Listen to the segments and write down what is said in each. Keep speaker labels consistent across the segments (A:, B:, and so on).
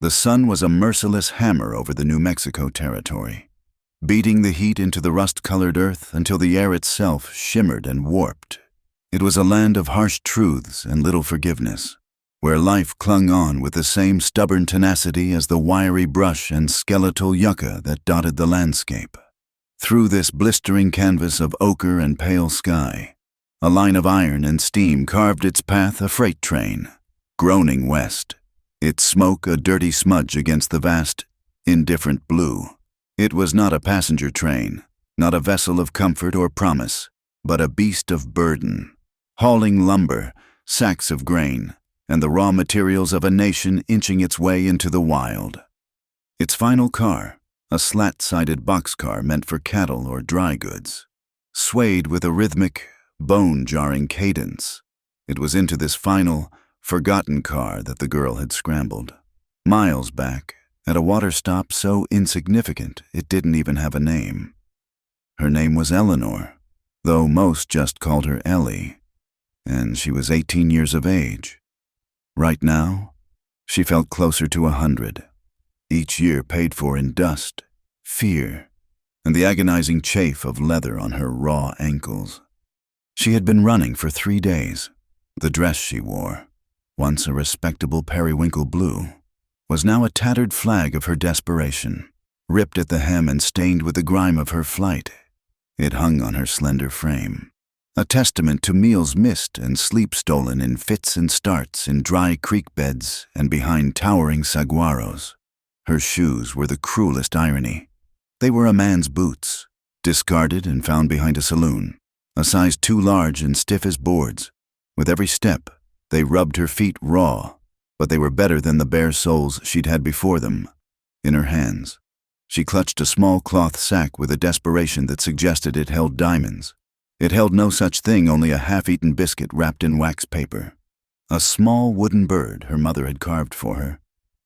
A: The sun was a merciless hammer over the New Mexico territory, beating the heat into the rust-colored earth until the air itself shimmered and warped. It was a land of harsh truths and little forgiveness, where life clung on with the same stubborn tenacity as the wiry brush and skeletal yucca that dotted the landscape. Through this blistering canvas of ochre and pale sky, a line of iron and steam carved its path, a freight train, groaning west, its smoke a dirty smudge against the vast, indifferent blue. It was not a passenger train, not a vessel of comfort or promise, but a beast of burden, hauling lumber, sacks of grain, and the raw materials of a nation inching its way into the wild. Its final car, a slat-sided boxcar meant for cattle or dry goods, swayed with a rhythmic, bone-jarring cadence. It was into this final, forgotten car that the girl had scrambled. Miles back, at a water stop so insignificant it didn't even have a name. Her name was Eleanor, though most just called her Ellie, and she was 18 years of age. Right now, she felt closer to 100, each year paid for in dust, fear, and the agonizing chafe of leather on her raw ankles. She had been running for 3 days. The dress she wore, once a respectable periwinkle blue, was now a tattered flag of her desperation, ripped at the hem and stained with the grime of her flight. It hung on her slender frame, a testament to meals missed and sleep stolen in fits and starts in dry creek beds and behind towering saguaros. Her shoes were the cruelest irony. They were a man's boots, discarded and found behind a saloon, a size too large and stiff as boards. With every step, they rubbed her feet raw, but they were better than the bare soles she'd had before them. In her hands, she clutched a small cloth sack with a desperation that suggested it held diamonds. It held no such thing, only a half-eaten biscuit wrapped in wax paper, a small wooden bird her mother had carved for her,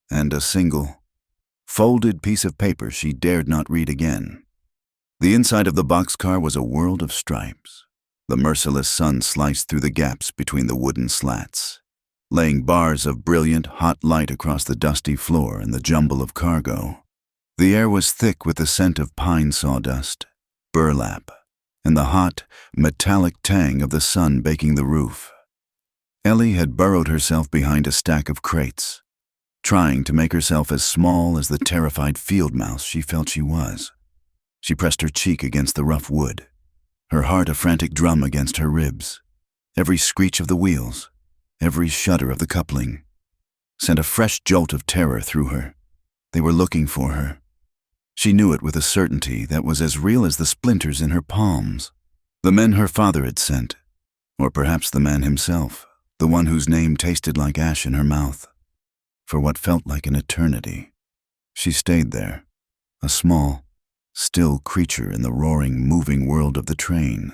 A: and a single, folded piece of paper she dared not read again. The inside of the boxcar was a world of stripes. The merciless sun sliced through the gaps between the wooden slats, laying bars of brilliant, hot light across the dusty floor and the jumble of cargo. The air was thick with the scent of pine sawdust, burlap, and the hot, metallic tang of the sun baking the roof. Ellie had burrowed herself behind a stack of crates, trying to make herself as small as the terrified field mouse she felt she was. She pressed her cheek against the rough wood, her heart a frantic drum against her ribs. Every screech of the wheels, every shudder of the coupling, sent a fresh jolt of terror through her. They were looking for her. She knew it with a certainty that was as real as the splinters in her palms. The men her father had sent, or perhaps the man himself, the one whose name tasted like ash in her mouth. For what felt like an eternity, she stayed there, a small, still creature in the roaring, moving world of the train.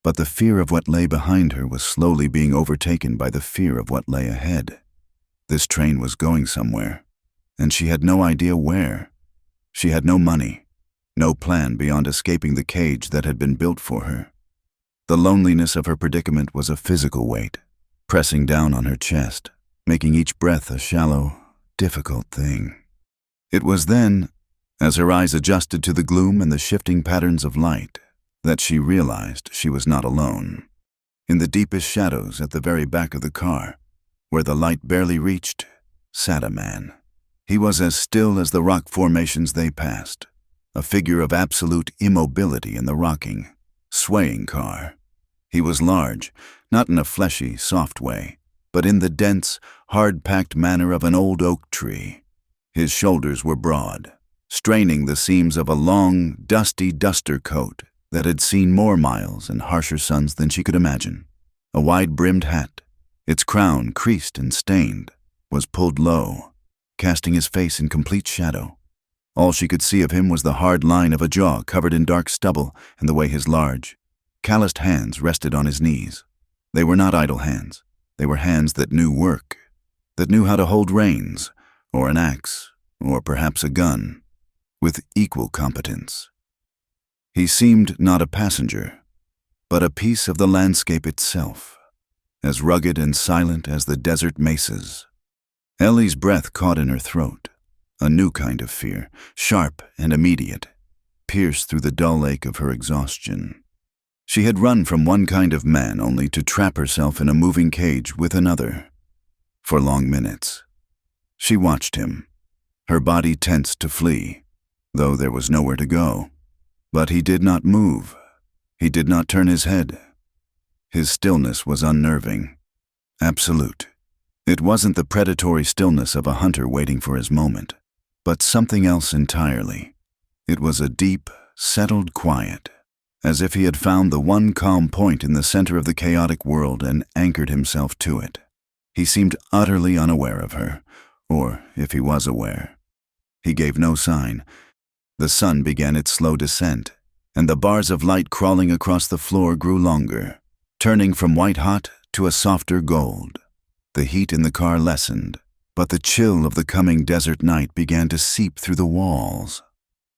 A: But the fear of what lay behind her was slowly being overtaken by the fear of what lay ahead. This train was going somewhere, and she had no idea where. She had no money, no plan beyond escaping the cage that had been built for her. The loneliness of her predicament was a physical weight, pressing down on her chest, making each breath a shallow, difficult thing. It was then, as her eyes adjusted to the gloom and the shifting patterns of light, that she realized she was not alone. In the deepest shadows at the very back of the car, where the light barely reached, sat a man. He was as still as the rock formations they passed, a figure of absolute immobility in the rocking, swaying car. He was large, not in a fleshy, soft way, but in the dense, hard-packed manner of an old oak tree. His shoulders were broad, straining the seams of a long, dusty duster coat that had seen more miles and harsher suns than she could imagine. A wide-brimmed hat, its crown creased and stained, was pulled low, casting his face in complete shadow. All she could see of him was the hard line of a jaw covered in dark stubble and the way his large, calloused hands rested on his knees. They were not idle hands. They were hands that knew work, that knew how to hold reins, or an axe, or perhaps a gun, with equal competence. He seemed not a passenger, but a piece of the landscape itself, as rugged and silent as the desert mesas. Ellie's breath caught in her throat, A new kind of fear, sharp and immediate, pierced through the dull ache of her exhaustion. She had run from one kind of man only to trap herself in a moving cage with another. For long minutes, she watched him, her body tense to flee, though there was nowhere to go. But he did not move. He did not turn his head. His stillness was unnerving, absolute. It wasn't the predatory stillness of a hunter waiting for his moment, but something else entirely. It was a deep, settled quiet, as if he had found the one calm point in the center of the chaotic world and anchored himself to it. He seemed utterly unaware of her, or if he was aware. He gave no sign. The sun began its slow descent, and the bars of light crawling across the floor grew longer, turning from white-hot to a softer gold. The heat in the car lessened, but the chill of the coming desert night began to seep through the walls.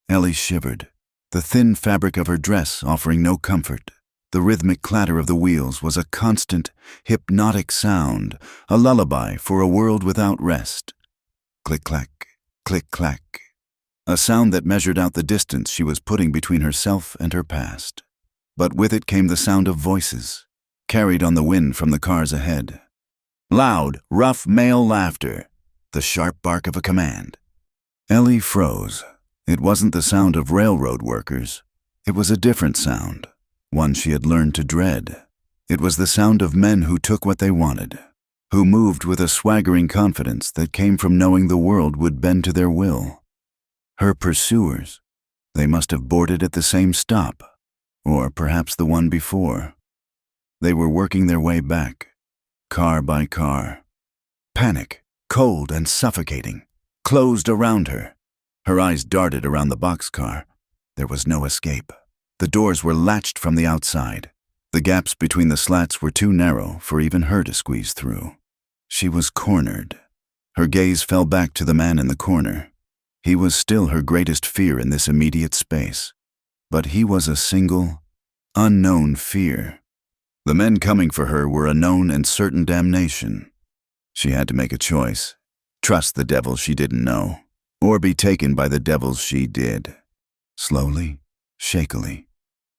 A: Ellie shivered, the thin fabric of her dress offering no comfort. The rhythmic clatter of the wheels was a constant, hypnotic sound, a lullaby for a world without rest. Click-clack, click-clack. A sound that measured out the distance she was putting between herself and her past. But with it came the sound of voices, carried on the wind from the cars ahead. Loud, rough male laughter, the sharp bark of a command. Ellie froze. It wasn't the sound of railroad workers. It was a different sound, one she had learned to dread. It was the sound of men who took what they wanted, who moved with a swaggering confidence that came from knowing the world would bend to their will. Her pursuers, they must have boarded at the same stop, or perhaps the one before. They were working their way back, car by car. Panic, cold and suffocating, closed around her. Her eyes darted around the boxcar. There was no escape. The doors were latched from the outside. The gaps between the slats were too narrow for even her to squeeze through. She was cornered. Her gaze fell back to the man in the corner. He was still her greatest fear in this immediate space. But he was a single, unknown fear. The men coming for her were a known and certain damnation. She had to make a choice. Trust the devil she didn't know, or be taken by the devils she did. Slowly, shakily,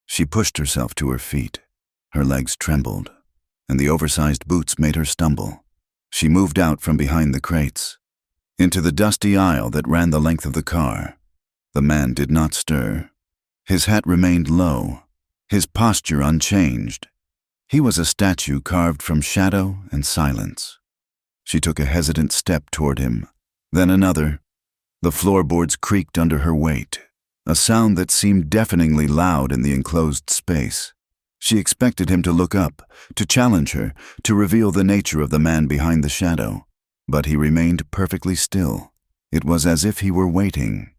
A: she pushed herself to her feet. Her legs trembled, and the oversized boots made her stumble. She moved out from behind the crates, into the dusty aisle that ran the length of the car. The man did not stir. His hat remained low, his posture unchanged. He was a statue carved from shadow and silence. She took a hesitant step toward him, then another. The floorboards creaked under her weight, a sound that seemed deafeningly loud in the enclosed space. She expected him to look up, to challenge her, to reveal the nature of the man behind the shadow. But he remained perfectly still. It was as if he were waiting.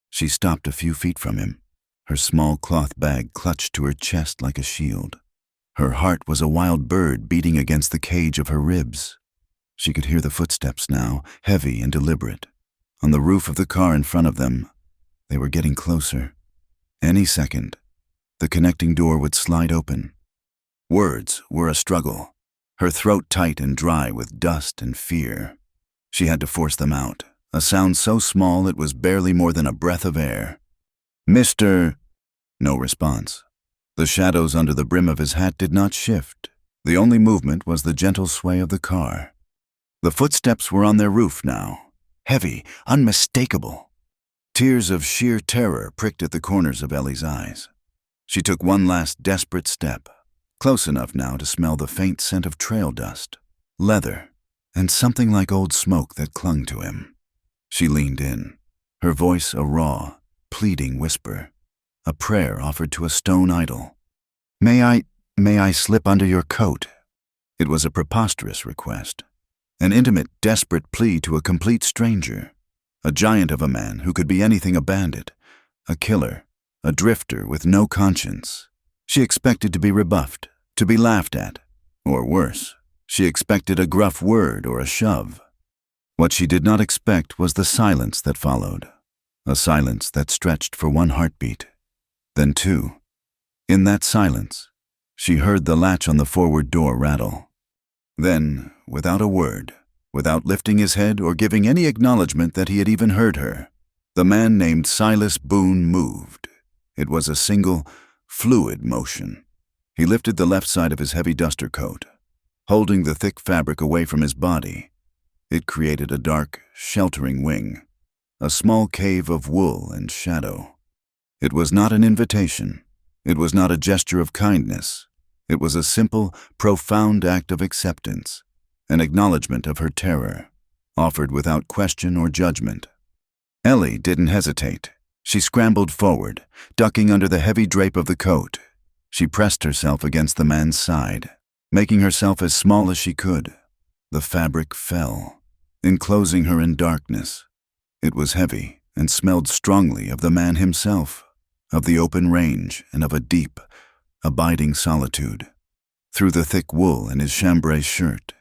A: She stopped a few feet from him, her small cloth bag clutched to her chest like a shield. Her heart was a wild bird beating against the cage of her ribs. She could hear the footsteps now, heavy and deliberate. On the roof of the car in front of them, they were getting closer. Any second, the connecting door would slide open. Words were a struggle, her throat tight and dry with dust and fear. She had to force them out, a sound so small it was barely more than a breath of air. "Mr." No response. The shadows under the brim of his hat did not shift. The only movement was the gentle sway of the car. The footsteps were on their roof now, heavy, unmistakable. Tears of sheer terror pricked at the corners of Ellie's eyes. She took one last desperate step, close enough now to smell the faint scent of trail dust, leather, and something like old smoke that clung to him. She leaned in, her voice a raw, pleading whisper, a prayer offered to a stone idol. May I slip under your coat?" It was a preposterous request, an intimate, desperate plea to a complete stranger, a giant of a man who could be anything: a bandit, a killer, a drifter with no conscience. She expected to be rebuffed, to be laughed at, or worse, she expected a gruff word or a shove. What she did not expect was the silence that followed, a silence that stretched for one heartbeat, then two. In that silence, she heard the latch on the forward door rattle. Then, without a word, without lifting his head or giving any acknowledgement that he had even heard her. The man named Silas Boone moved. It was a single, fluid motion. He lifted the left side of his heavy duster coat, holding the thick fabric away from his body. It created a dark, sheltering wing, a small cave of wool and shadow. It was not an invitation. It was not a gesture of kindness. It was a simple, profound act of acceptance, an acknowledgement of her terror, offered without question or judgment. Ellie didn't hesitate. She scrambled forward, ducking under the heavy drape of the coat. She pressed herself against the man's side, making herself as small as she could. The fabric fell, enclosing her in darkness. It was heavy and smelled strongly of the man himself, of the open range and of a deep, abiding solitude. Through the thick wool in his chambray shirt,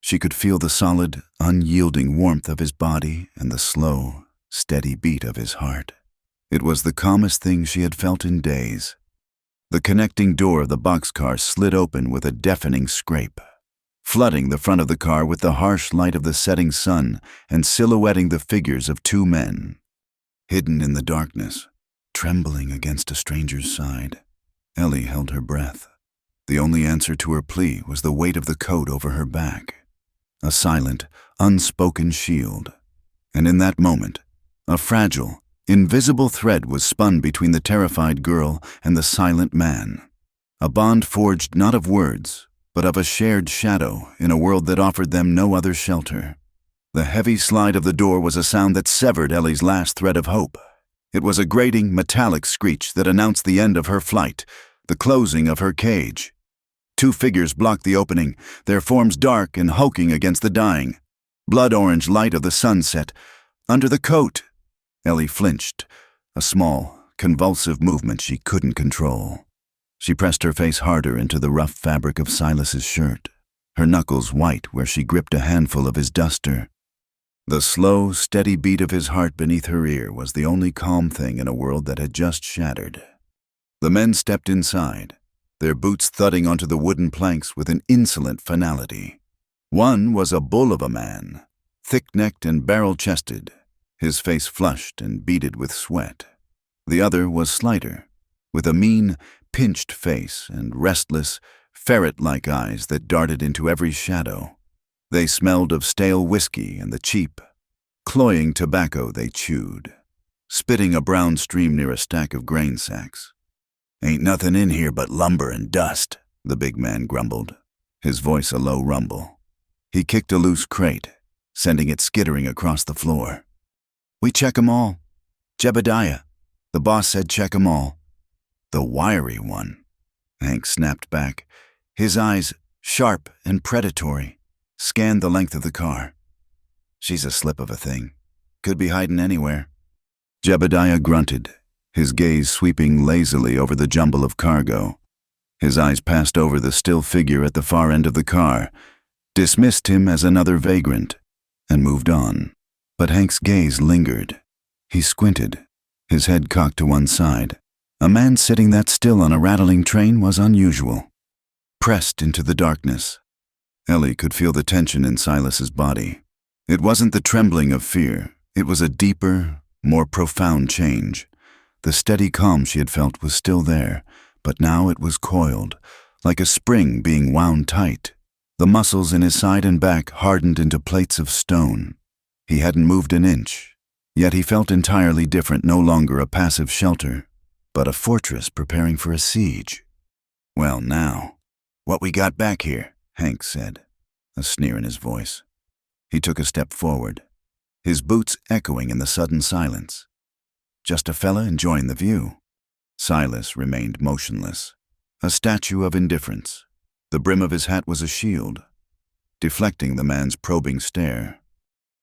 A: she could feel the solid, unyielding warmth of his body and the slow, steady beat of his heart. It was the calmest thing she had felt in days. The connecting door of the boxcar slid open with a deafening scrape, flooding the front of the car with the harsh light of the setting sun and silhouetting the figures of two men. Hidden in the darkness, trembling against a stranger's side, Ellie held her breath. The only answer to her plea was the weight of the coat over her back, a silent, unspoken shield. And in that moment, a fragile, invisible thread was spun between the terrified girl and the silent man, a bond forged not of words, but of a shared shadow in a world that offered them no other shelter. The heavy slide of the door was a sound that severed Ellie's last thread of hope. It was a grating, metallic screech that announced the end of her flight, the closing of her cage. Two figures blocked the opening, their forms dark and hulking against the dying, blood-orange light of the sunset. Under the coat, Ellie flinched, a small, convulsive movement she couldn't control. She pressed her face harder into the rough fabric of Silas's shirt, her knuckles white where she gripped a handful of his duster. The slow, steady beat of his heart beneath her ear was the only calm thing in a world that had just shattered. The men stepped inside, their boots thudding onto the wooden planks with an insolent finality. One was a bull of a man, thick-necked and barrel-chested, his face flushed and beaded with sweat. The other was slighter, with a mean, pinched face and restless, ferret-like eyes that darted into every shadow. They smelled of stale whiskey and the cheap, cloying tobacco they chewed, spitting a brown stream near a stack of grain sacks. "Ain't nothing in here but lumber and dust," the big man grumbled, his voice a low rumble. He kicked a loose crate, sending it skittering across the floor. "We check 'em all. Jebediah. The boss said check 'em all." "The wiry one," Hank snapped back. His eyes, sharp and predatory, scanned the length of the car. "She's a slip of a thing. Could be hiding anywhere." Jebediah grunted, his gaze sweeping lazily over the jumble of cargo. His eyes passed over the still figure at the far end of the car, dismissed him as another vagrant, and moved on. But Hank's gaze lingered. He squinted, his head cocked to one side. A man sitting that still on a rattling train was unusual. Pressed into the darkness, Ellie could feel the tension in Silas's body. It wasn't the trembling of fear. It was a deeper, more profound change. The steady calm she had felt was still there, but now it was coiled, like a spring being wound tight. The muscles in his side and back hardened into plates of stone. He hadn't moved an inch, yet he felt entirely different, no longer a passive shelter, but a fortress preparing for a siege. "Well, now, what we got back here?" Hank said, a sneer in his voice. He took a step forward, his boots echoing in the sudden silence. "Just a fella enjoying the view." Silas remained motionless, a statue of indifference. The brim of his hat was a shield, deflecting the man's probing stare.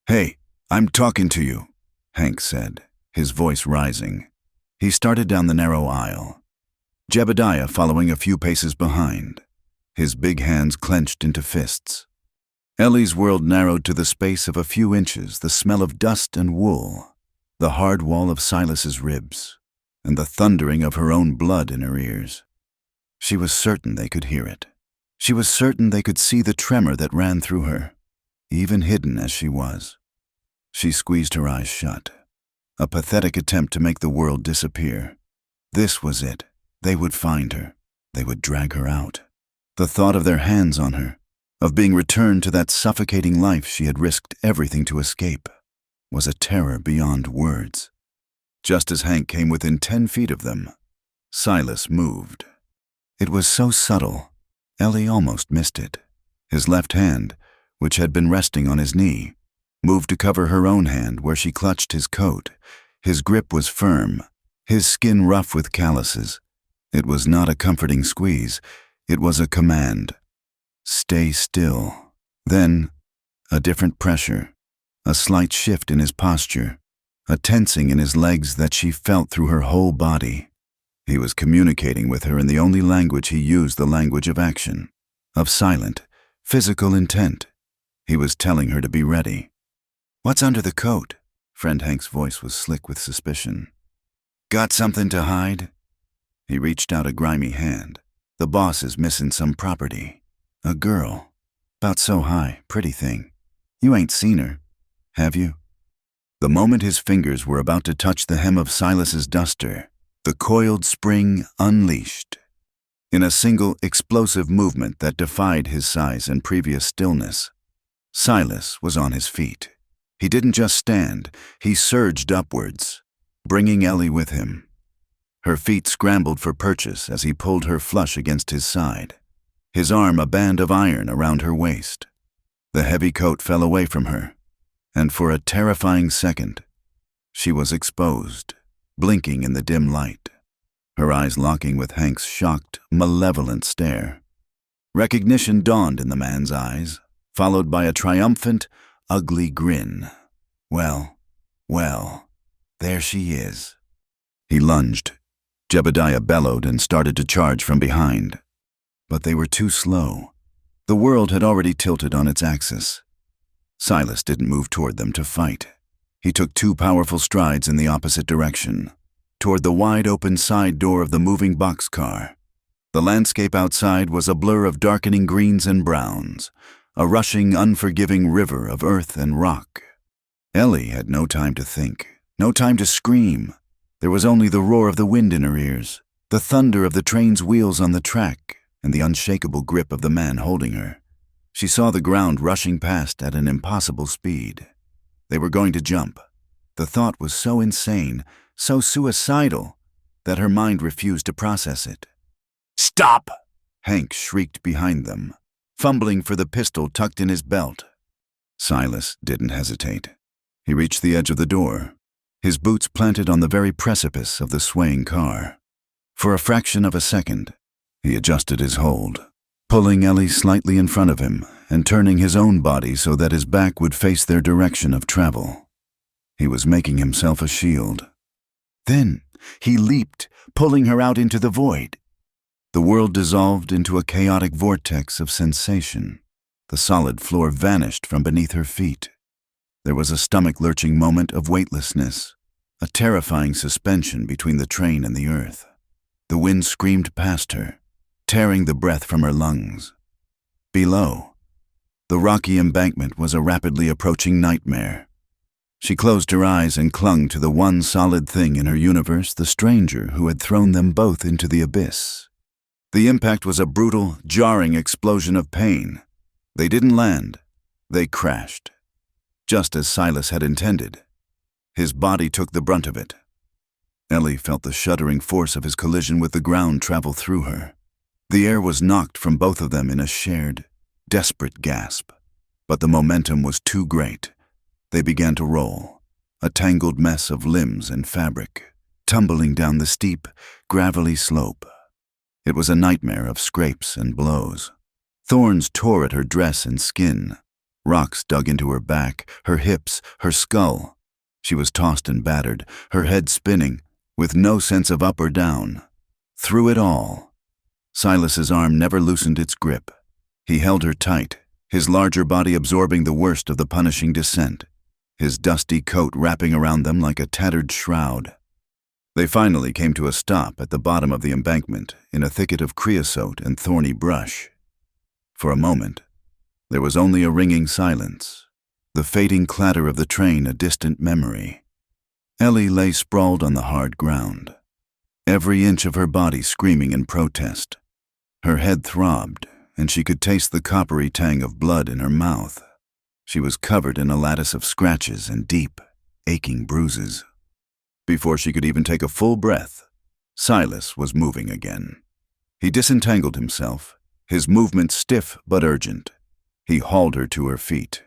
A: "Hey, I'm talking to you," Hank said, his voice rising. He started down the narrow aisle, Jebediah following a few paces behind, his big hands clenched into fists. Ellie's world narrowed to the space of a few inches, the smell of dust and wool, the hard wall of Silas's ribs, and the thundering of her own blood in her ears. She was certain they could hear it. She was certain they could see the tremor that ran through her. even hidden as she was. She squeezed her eyes shut. A pathetic attempt to make the world disappear. This was it. They would find her. They would drag her out. The thought of their hands on her, of being returned to that suffocating life she had risked everything to escape, was a terror beyond words. Just as Hank came within 10 feet of them, Silas moved. It was so subtle, Ellie almost missed it. His left hand, which had been resting on his knee, moved to cover her own hand where she clutched his coat. His grip was firm, his skin rough with calluses. It was not a comforting squeeze, it was a command. Stay still. Then, a different pressure, a slight shift in his posture, a tensing in his legs that she felt through her whole body. He was communicating with her in the only language he used, the language of action, of silent, physical intent. He was telling her to be ready. "What's under the coat?" Friend Hank's voice was slick with suspicion. "Got something to hide?" He reached out a grimy hand. "The boss is missing some property. A girl. About so high, pretty thing. You ain't seen her, have you?" The moment his fingers were about to touch the hem of Silas's duster, the coiled spring unleashed. In a single explosive movement that defied his size and previous stillness, Silas was on his feet. He didn't just stand, he surged upwards, bringing Ellie with him. Her feet scrambled for purchase as he pulled her flush against his side, his arm a band of iron around her waist. The heavy coat fell away from her, and for a terrifying second, she was exposed, blinking in the dim light, her eyes locking with Hank's shocked, malevolent stare. Recognition dawned in the man's eyes, followed by a triumphant, ugly grin. Well, there she is. He lunged. Jebediah bellowed and started to charge from behind. But they were too slow. The world had already tilted on its axis. Silas didn't move toward them to fight. He took 2 powerful strides in the opposite direction, toward the wide-open side door of the moving boxcar. The landscape outside was a blur of darkening greens and browns, a rushing, unforgiving river of earth and rock. Ellie had no time to think, no time to scream. There was only the roar of the wind in her ears, the thunder of the train's wheels on the track, and the unshakable grip of the man holding her. She saw the ground rushing past at an impossible speed. They were going to jump. The thought was so insane, so suicidal, that her mind refused to process it. "Stop!" Hank shrieked behind them, fumbling for the pistol tucked in his belt. Silas didn't hesitate. He reached the edge of the door, his boots planted on the very precipice of the swaying car. For a fraction of a second, he adjusted his hold, pulling Ellie slightly in front of him and turning his own body so that his back would face their direction of travel. He was making himself a shield. Then he leaped, pulling her out into the void. The world dissolved into a chaotic vortex of sensation. The solid floor vanished from beneath her feet. There was a stomach-lurching moment of weightlessness, a terrifying suspension between the train and the earth. The wind screamed past her, tearing the breath from her lungs. Below, the rocky embankment was a rapidly approaching nightmare. She closed her eyes and clung to the one solid thing in her universe, the stranger who had thrown them both into the abyss. The impact was a brutal, jarring explosion of pain. They didn't land. They crashed. Just as Silas had intended. His body took the brunt of it. Ellie felt the shuddering force of his collision with the ground travel through her. The air was knocked from both of them in a shared, desperate gasp. But the momentum was too great. They began to roll, a tangled mess of limbs and fabric, tumbling down the steep, gravelly slope. It was a nightmare of scrapes and blows. Thorns tore at her dress and skin. Rocks dug into her back, her hips, her skull. She was tossed and battered, her head spinning, with no sense of up or down. Through it all, Silas's arm never loosened its grip. He held her tight, his larger body absorbing the worst of the punishing descent, his dusty coat wrapping around them like a tattered shroud. They finally came to a stop at the bottom of the embankment in a thicket of creosote and thorny brush. For a moment, There was only a ringing silence, the fading clatter of the train a distant memory. Ellie lay sprawled on the hard ground, every inch of her body screaming in protest. Her head throbbed, and she could taste the coppery tang of blood in her mouth. She was covered in a lattice of scratches and deep, aching bruises. Before she could even take a full breath, Silas was moving again. He disentangled himself, his movement stiff but urgent. He hauled her to her feet.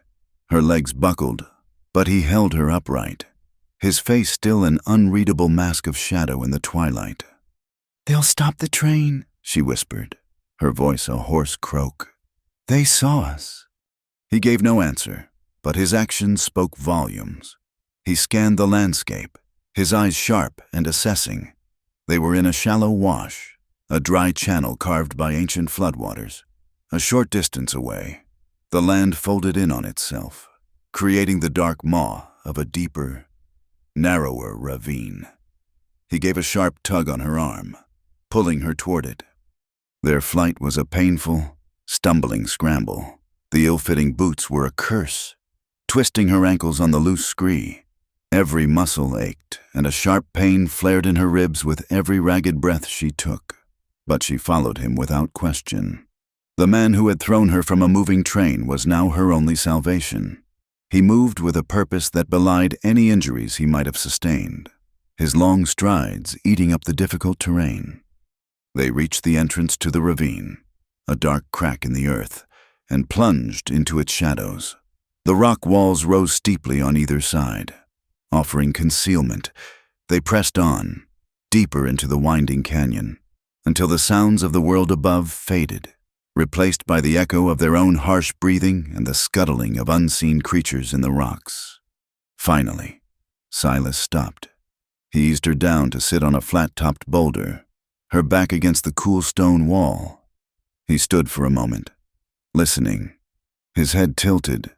A: Her legs buckled, but he held her upright, his face still an unreadable mask of shadow in the twilight. "They'll stop the train," she whispered, her voice a hoarse croak. "They saw us." He gave no answer, but his actions spoke volumes. He scanned the landscape, his eyes sharp and assessing. They were in a shallow wash, a dry channel carved by ancient floodwaters. A short distance away, the land folded in on itself, creating the dark maw of a deeper, narrower ravine. He gave a sharp tug on her arm, pulling her toward it. Their flight was a painful, stumbling scramble. The ill-fitting boots were a curse, twisting her ankles on the loose scree. Every muscle ached, and a sharp pain flared in her ribs with every ragged breath she took. But she followed him without question. The man who had thrown her from a moving train was now her only salvation. He moved with a purpose that belied any injuries he might have sustained, his long strides eating up the difficult terrain. They reached the entrance to the ravine, a dark crack in the earth, and plunged into its shadows. The rock walls rose steeply on either side, offering concealment. They pressed on, deeper into the winding canyon, until the sounds of the world above faded, replaced by the echo of their own harsh breathing and the scuttling of unseen creatures in the rocks. Finally, Silas stopped. He eased her down to sit on a flat-topped boulder, her back against the cool stone wall. He stood for a moment, listening, his head tilted.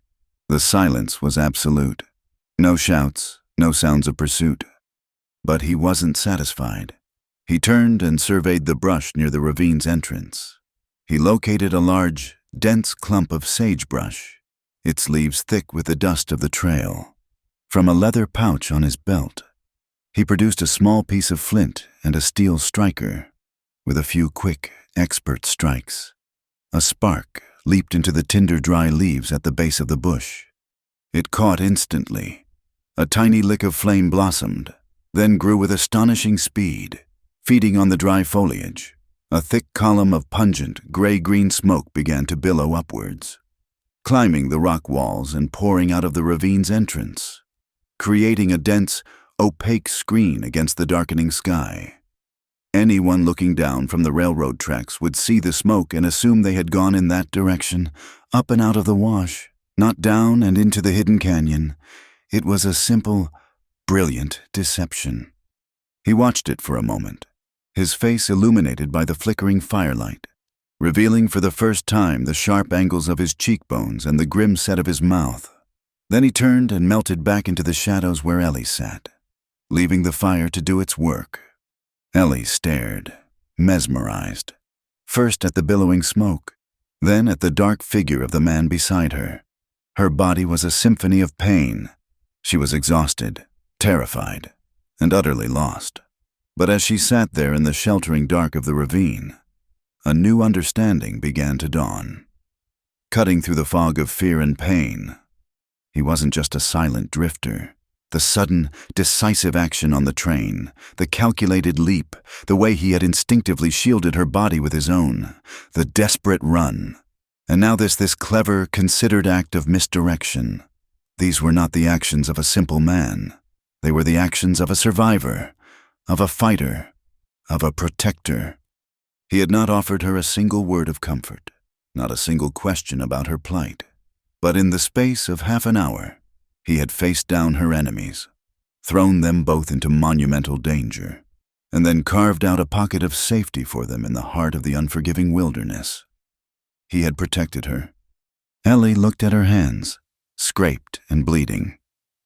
A: The silence was absolute. No shouts, no sounds of pursuit. But he wasn't satisfied. He turned and surveyed the brush near the ravine's entrance. He located a large, dense clump of sagebrush, its leaves thick with the dust of the trail. From a leather pouch on his belt, he produced a small piece of flint and a steel striker. With a few quick, expert strikes, a spark leaped into the tinder-dry leaves at the base of the bush. It caught instantly. A tiny lick of flame blossomed, then grew with astonishing speed, feeding on the dry foliage. A thick column of pungent, gray-green smoke began to billow upwards, climbing the rock walls and pouring out of the ravine's entrance, creating a dense, opaque screen against the darkening sky. Anyone looking down from the railroad tracks would see the smoke and assume they had gone in that direction, up and out of the wash, not down and into the hidden canyon. It was a simple, brilliant deception. He watched it for a moment, his face illuminated by the flickering firelight, revealing for the first time the sharp angles of his cheekbones and the grim set of his mouth. Then he turned and melted back into the shadows where Ellie sat, leaving the fire to do its work. Ellie stared, mesmerized, first at the billowing smoke, then at the dark figure of the man beside her. Her body was a symphony of pain. She was exhausted, terrified, and utterly lost. But as she sat there in the sheltering dark of the ravine, a new understanding began to dawn. Cutting through the fog of fear and pain, he wasn't just a silent drifter. The sudden, decisive action on the train, the calculated leap, the way he had instinctively shielded her body with his own, the desperate run, and now this clever, considered act of misdirection. These were not the actions of a simple man. They were the actions of a survivor, of a fighter, of a protector. He had not offered her a single word of comfort, not a single question about her plight. But in the space of half an hour, he had faced down her enemies, thrown them both into monumental danger, and then carved out a pocket of safety for them in the heart of the unforgiving wilderness. He had protected her. Ellie looked at her hands, scraped and bleeding,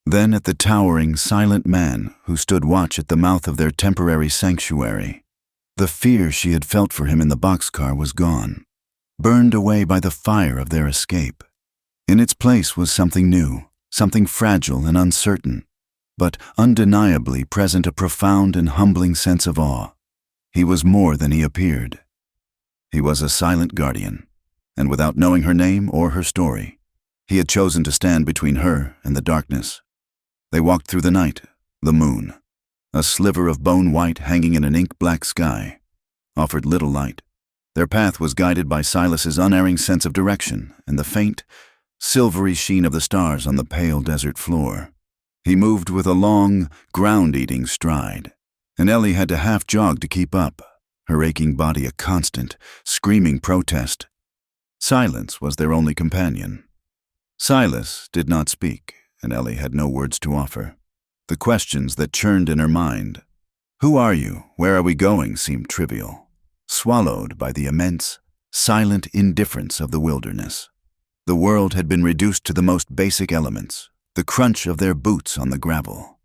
A: then at the towering, silent man who stood watch at the mouth of their temporary sanctuary. The fear she had felt for him in the boxcar was gone, burned away by the fire of their escape. In its place was something new, something fragile and uncertain, but undeniably present a profound and humbling sense of awe. He was more than he appeared. He was a silent guardian, and without knowing her name or her story, he had chosen to stand between her and the darkness. They walked through the night, the moon, a sliver of bone white hanging in an ink-black sky, offered little light. Their path was guided by Silas's unerring sense of direction and the faint, silvery sheen of the stars on the pale desert floor. He moved with a long, ground-eating stride, and Ellie had to half-jog to keep up, her aching body a constant, screaming protest. Silence was their only companion. Silas did not speak, and Ellie had no words to offer. The questions that churned in her mind, "Who are you? Where are we going?" seemed trivial, swallowed by the immense, silent indifference of the wilderness. The world had been reduced to the most basic elements, the crunch of their boots on the gravel,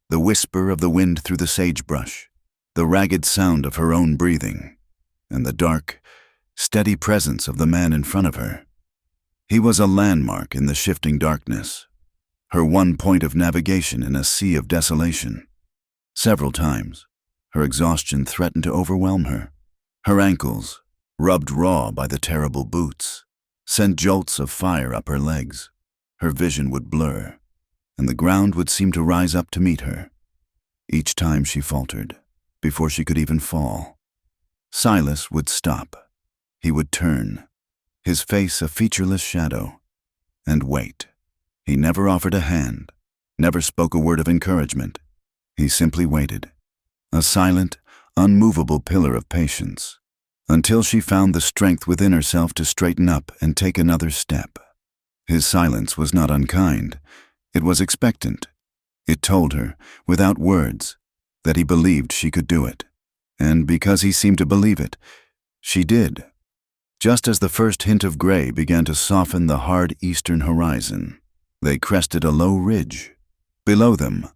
A: the whisper of the wind through the sagebrush, the ragged sound of her own breathing, and the dark, steady presence of the man in front of her. He was a landmark in the shifting darkness, her one point of navigation in a sea of desolation. Several times, her exhaustion threatened to overwhelm her. Her ankles, rubbed raw by the terrible boots, sent jolts of fire up her legs. Her vision would blur, and the ground would seem to rise up to meet her. Each time she faltered, before she could even fall, Silas would stop. He would turn, his face a featureless shadow, and wait. He never offered a hand, never spoke a word of encouragement. He simply waited, a silent, unmovable pillar of patience, until she found the strength within herself to straighten up and take another step. His silence was not unkind. It was expectant. It told her, without words, that he believed she could do it. And because he seemed to believe it, she did. Just as the first hint of gray began to soften the hard eastern horizon, they crested a low ridge. Below them,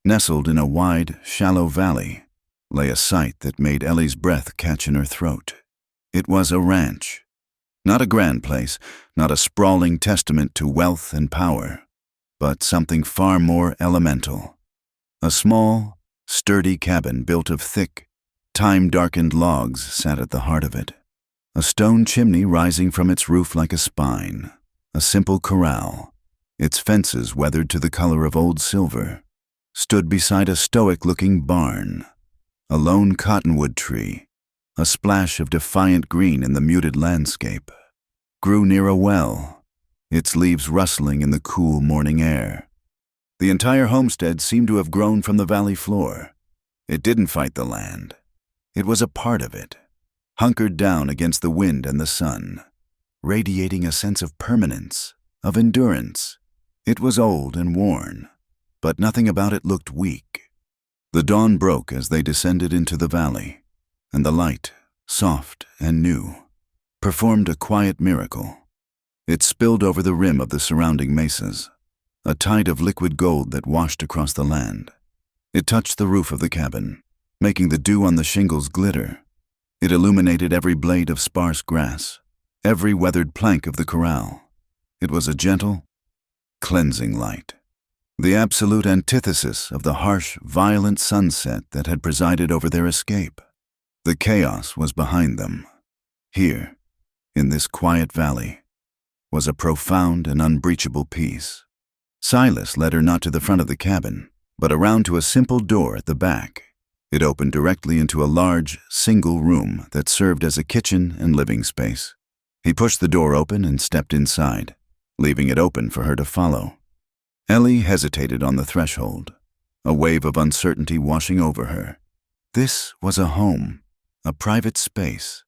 A: nestled in a wide, shallow valley, lay a sight that made Ellie's breath catch in her throat. It was a ranch. Not a grand place, not a sprawling testament to wealth and power, but something far more elemental. A small, sturdy cabin built of thick, time-darkened logs sat at the heart of it. A stone chimney rising from its roof like a spine, a simple corral, its fences weathered to the color of old silver, stood beside a stoic-looking barn. A lone cottonwood tree, a splash of defiant green in the muted landscape, grew near a well, its leaves rustling in the cool morning air. The entire homestead seemed to have grown from the valley floor. It didn't fight the land. It was a part of it, hunkered down against the wind and the sun, radiating a sense of permanence, of endurance. It was old and worn, but nothing about it looked weak. The dawn broke as they descended into the valley, and the light, soft and new, performed a quiet miracle. It spilled over the rim of the surrounding mesas, a tide of liquid gold that washed across the land. It touched the roof of the cabin, making the dew on the shingles glitter. It illuminated every blade of sparse grass, every weathered plank of the corral. It was a gentle, cleansing light, the absolute antithesis of the harsh, violent sunset that had presided over their escape. The chaos was behind them. Here, in this quiet valley, was a profound and unbreachable peace. Silas led her not to the front of the cabin, but around to a simple door at the back. It opened directly into a large, single room that served as a kitchen and living space. He pushed the door open and stepped inside, leaving it open for her to follow. Ellie hesitated on the threshold, a wave of uncertainty washing over her. This was a home, a private space.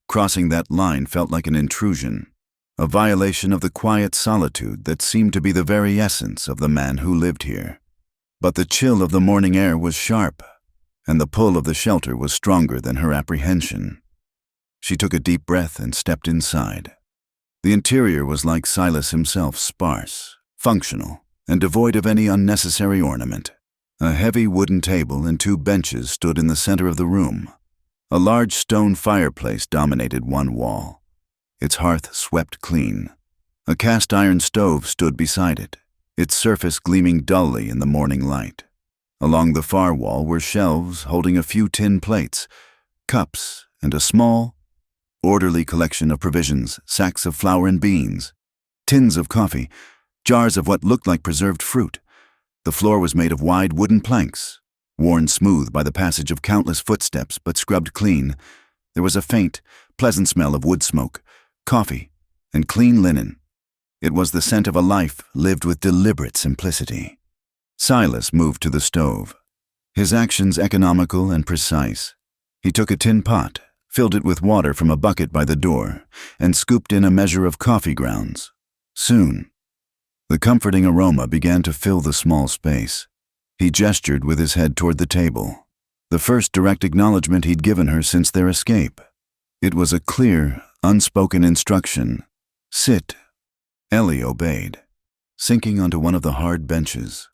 A: Crossing that line felt like an intrusion, a violation of the quiet solitude that seemed to be the very essence of the man who lived here. But the chill of the morning air was sharp, and the pull of the shelter was stronger than her apprehension. She took a deep breath and stepped inside. The interior was like Silas himself, sparse, functional, and devoid of any unnecessary ornament. A heavy wooden table and 2 benches stood in the center of the room. A large stone fireplace dominated one wall, its hearth swept clean, A cast-iron stove stood beside it, its surface gleaming dully in the morning light. Along the far wall were shelves holding a few tin plates, cups, and a small, orderly collection of provisions, sacks of flour and beans, tins of coffee, jars of what looked like preserved fruit. The floor was made of wide wooden planks, worn smooth by the passage of countless footsteps but scrubbed clean. There was a faint, pleasant smell of wood smoke, coffee, and clean linen. It was the scent of a life lived with deliberate simplicity. Silas moved to the stove, his actions economical and precise. He took a tin pot, filled it with water from a bucket by the door, and scooped in a measure of coffee grounds. Soon, the comforting aroma began to fill the small space. He gestured with his head toward the table, the first direct acknowledgement he'd given her since their escape. It was a clear, unspoken instruction. Sit. Ellie obeyed, sinking onto one of the hard benches.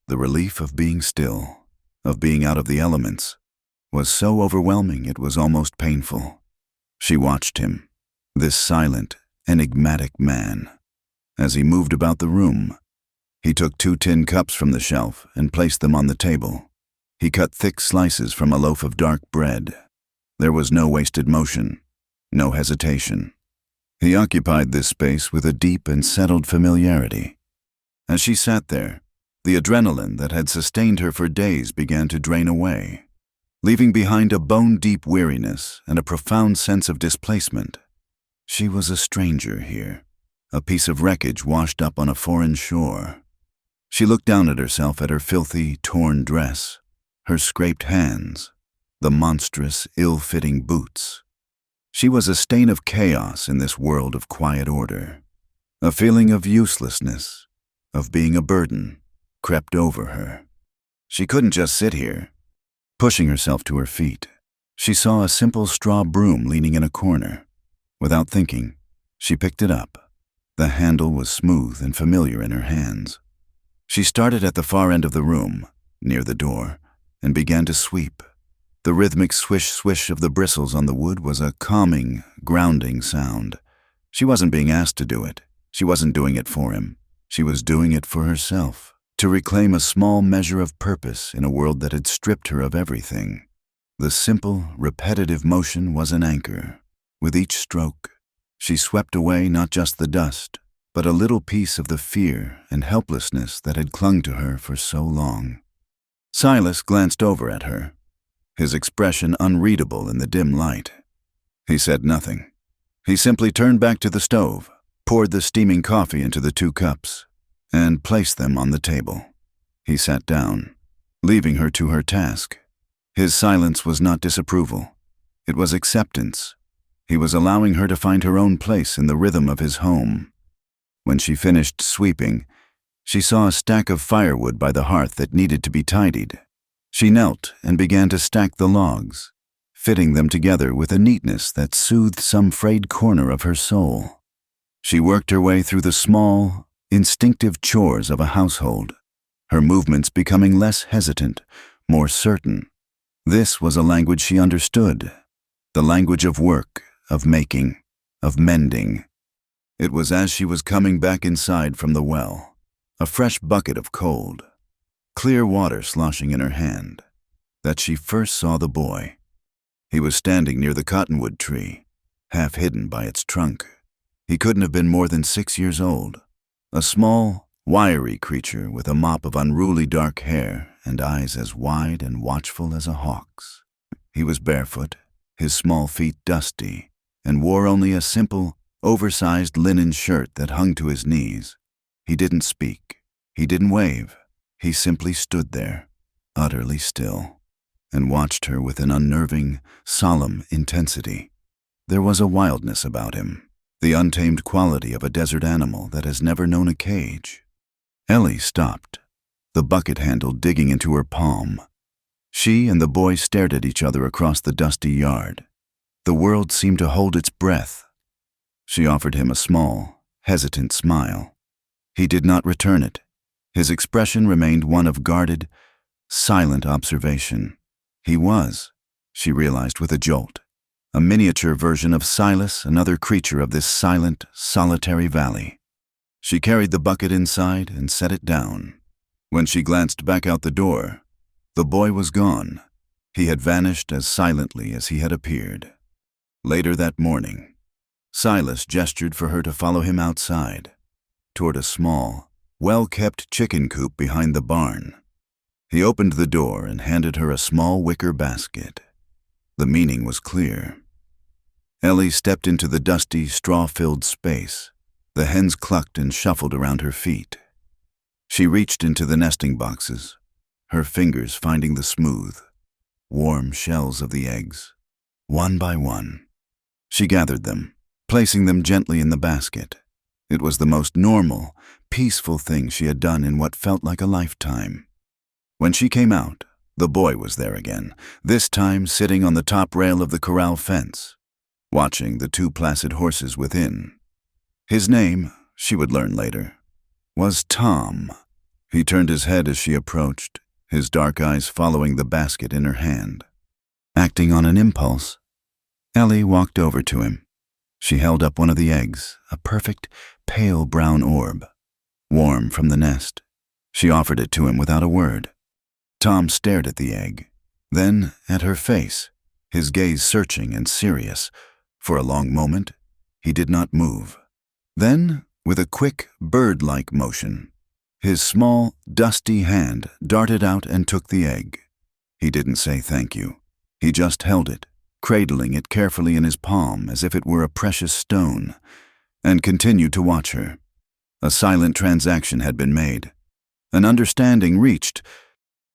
A: The relief of being still, of being out of the elements, was so overwhelming it was almost painful. She watched him, this silent, enigmatic man. As he moved about the room, he took 2 tin cups from the shelf and placed them on the table. He cut thick slices from a loaf of dark bread. There was no wasted motion, no hesitation. He occupied this space with a deep and settled familiarity. As she sat there, the adrenaline that had sustained her for days began to drain away, leaving behind a bone-deep weariness and a profound sense of displacement. She was a stranger here, a piece of wreckage washed up on a foreign shore. She looked down at herself, at her filthy, torn dress, her scraped hands, the monstrous, ill-fitting boots. She was a stain of chaos in this world of quiet order. A feeling of uselessness, of being a burden, crept over her. She couldn't just sit here. Pushing herself to her feet, she saw a simple straw broom leaning in a corner. Without thinking, she picked it up. The handle was smooth and familiar in her hands. She started at the far end of the room, near the door, and began to sweep. The rhythmic swish-swish of the bristles on the wood was a calming, grounding sound. She wasn't being asked to do it. She wasn't doing it for him. She was doing it for herself, to reclaim a small measure of purpose in a world that had stripped her of everything. The simple, repetitive motion was an anchor. With each stroke, she swept away not just the dust, but a little piece of the fear and helplessness that had clung to her for so long. Silas glanced over at her, his expression unreadable in the dim light. He said nothing. He simply turned back to the stove, poured the steaming coffee into the 2 cups, and placed them on the table. He sat down, leaving her to her task. His silence was not disapproval. It was acceptance. He was allowing her to find her own place in the rhythm of his home. When she finished sweeping, she saw a stack of firewood by the hearth that needed to be tidied. She knelt and began to stack the logs, fitting them together with a neatness that soothed some frayed corner of her soul. She worked her way through the small, instinctive chores of a household, her movements becoming less hesitant, more certain. This was a language she understood, the language of work, of making, of mending. It was as she was coming back inside from the well, a fresh bucket of cold, clear water sloshing in her hand, that she first saw the boy. He was standing near the cottonwood tree, half hidden by its trunk. He couldn't have been more than 6 years old, a small, wiry creature with a mop of unruly dark hair and eyes as wide and watchful as a hawk's. He was barefoot, his small feet dusty, and wore only a simple, oversized linen shirt that hung to his knees. He didn't speak. He didn't wave. He simply stood there, utterly still, and watched her with an unnerving, solemn intensity. There was a wildness about him, the untamed quality of a desert animal that has never known a cage. Ellie stopped, the bucket handle digging into her palm. She and the boy stared at each other across the dusty yard. The world seemed to hold its breath. She offered him a small, hesitant smile. He did not return it. His expression remained one of guarded, silent observation. He was, she realized with a jolt, a miniature version of Silas, another creature of this silent, solitary valley. She carried the bucket inside and set it down. When she glanced back out the door, the boy was gone. He had vanished as silently as he had appeared. Later that morning, Silas gestured for her to follow him outside, toward a small, well-kept chicken coop behind the barn. He opened the door and handed her a small wicker basket. The meaning was clear. Ellie stepped into the dusty, straw-filled space. The hens clucked and shuffled around her feet. She reached into the nesting boxes, her fingers finding the smooth, warm shells of the eggs. One by one, she gathered them, placing them gently in the basket. It was the most normal, peaceful thing she had done in what felt like a lifetime. When she came out, the boy was there again, this time sitting on the top rail of the corral fence, watching the two placid horses within. His name, she would learn later, was Tom. He turned his head as she approached, his dark eyes following the basket in her hand. Acting on an impulse, Ellie walked over to him. She held up one of the eggs, a perfect, pale brown orb, warm from the nest. She offered it to him without a word. Tom stared at the egg, then at her face, his gaze searching and serious. For a long moment, he did not move. Then, with a quick, bird-like motion, his small, dusty hand darted out and took the egg. He didn't say thank you. He just held it, cradling it carefully in his palm as if it were a precious stone, and continued to watch her. A silent transaction had been made. An understanding reached.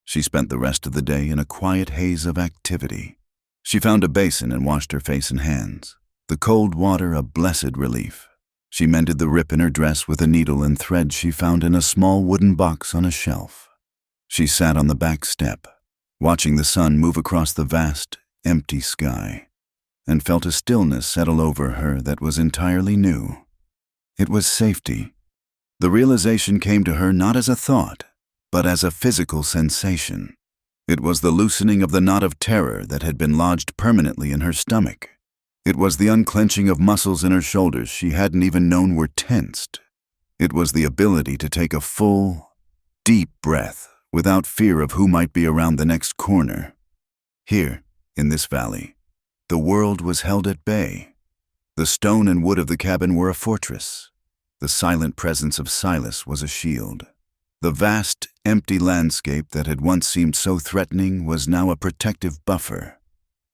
A: She spent the rest of the day in a quiet haze of activity. She found a basin and washed her face and hands, the cold water a blessed relief. She mended the rip in her dress with a needle and thread she found in a small wooden box on a shelf. She sat on the back step, watching the sun move across the vast, empty sky, and felt a stillness settle over her that was entirely new. It was safety. The realization came to her not as a thought, but as a physical sensation. It was the loosening of the knot of terror that had been lodged permanently in her stomach. It was the unclenching of muscles in her shoulders she hadn't even known were tensed. It was the ability to take a full, deep breath without fear of who might be around the next corner. Here, in this valley, the world was held at bay. The stone and wood of the cabin were a fortress. The silent presence of Silas was a shield. The vast, empty landscape that had once seemed so threatening was now a protective buffer.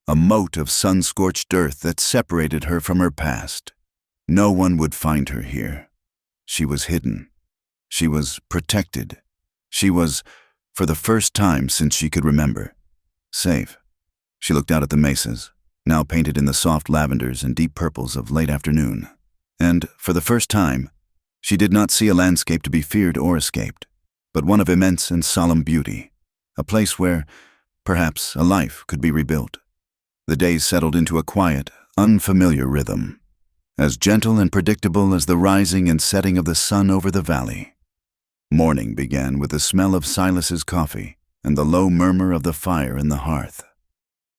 A: A moat of sun-scorched earth that separated her from her past. No one would find her here. She was hidden. She was protected. She was, for the first time since she could remember, safe. She looked out at the mesas, now painted in the soft lavenders and deep purples of late afternoon. And, for the first time, she did not see a landscape to be feared or escaped, but one of immense and solemn beauty, a place where, perhaps, a life could be rebuilt. The days settled into a quiet, unfamiliar rhythm, as gentle and predictable as the rising and setting of the sun over the valley. Morning began with the smell of Silas's coffee and the low murmur of the fire in the hearth.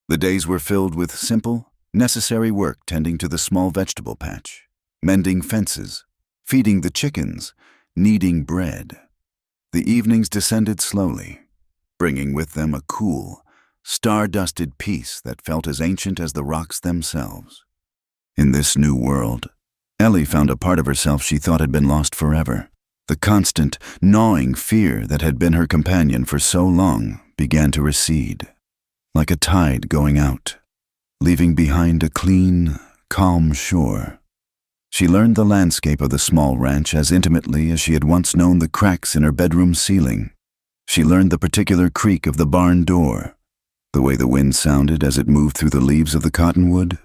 A: The days were filled with simple, necessary work tending to the small vegetable patch, mending fences, feeding the chickens, kneading bread. The evenings descended slowly, bringing with them a cool, star-dusted peace that felt as ancient as the rocks themselves. In this new world, Ellie found a part of herself she thought had been lost forever. The constant, gnawing fear that had been her companion for so long began to recede, like a tide going out, leaving behind a clean, calm shore. She learned the landscape of the small ranch as intimately as she had once known the cracks in her bedroom ceiling. She learned the particular creak of the barn door, the way the wind sounded as it moved through the leaves of the cottonwood,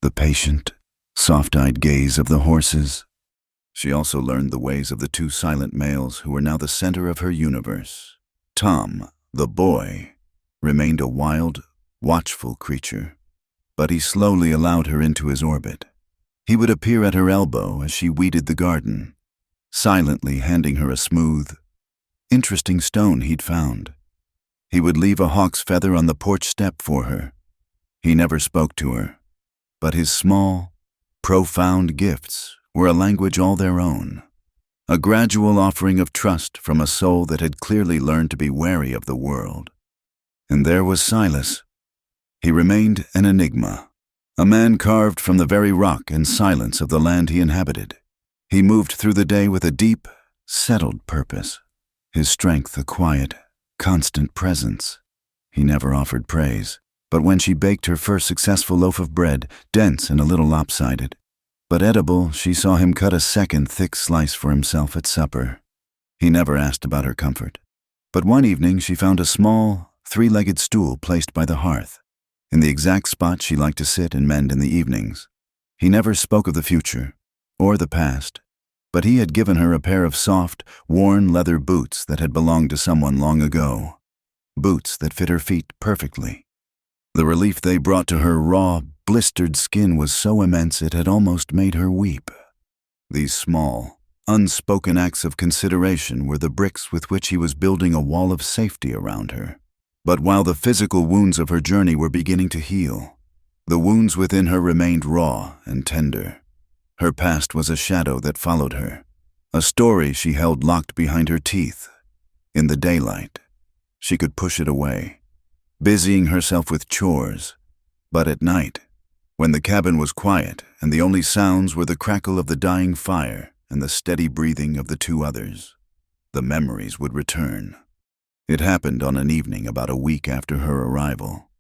A: the patient, soft-eyed gaze of the horses. She also learned the ways of the two silent males who were now the center of her universe. Tom, the boy, remained a wild, watchful creature, but he slowly allowed her into his orbit. He would appear at her elbow as she weeded the garden, silently handing her a smooth, interesting stone he'd found. He would leave a hawk's feather on the porch step for her. He never spoke to her, but his small, profound gifts were a language all their own. a gradual offering of trust from a soul that had clearly learned to be wary of the world. And there was Silas. He remained an enigma, a man carved from the very rock and silence of the land he inhabited. He moved through the day with a deep, settled purpose, his strength a quiet, constant presence. He never offered praise, but when she baked her first successful loaf of bread, dense and a little lopsided, but edible, she saw him cut a second thick slice for himself at supper. He never asked about her comfort, but one evening she found a small, three-legged stool placed by the hearth, in the exact spot she liked to sit and mend in the evenings. He never spoke of the future, or the past, but he had given her a pair of soft, worn leather boots that had belonged to someone long ago, boots that fit her feet perfectly. The relief they brought to her raw, blistered skin was so immense it had almost made her weep. These small, unspoken acts of consideration were the bricks with which he was building a wall of safety around her. But while the physical wounds of her journey were beginning to heal, the wounds within her remained raw and tender. Her past was a shadow that followed her, a story she held locked behind her teeth. In the daylight, she could push it away, busying herself with chores. But at night, when the cabin was quiet and the only sounds were the crackle of the dying fire and the steady breathing of the two others, the memories would return. It happened on an evening about a week after her arrival.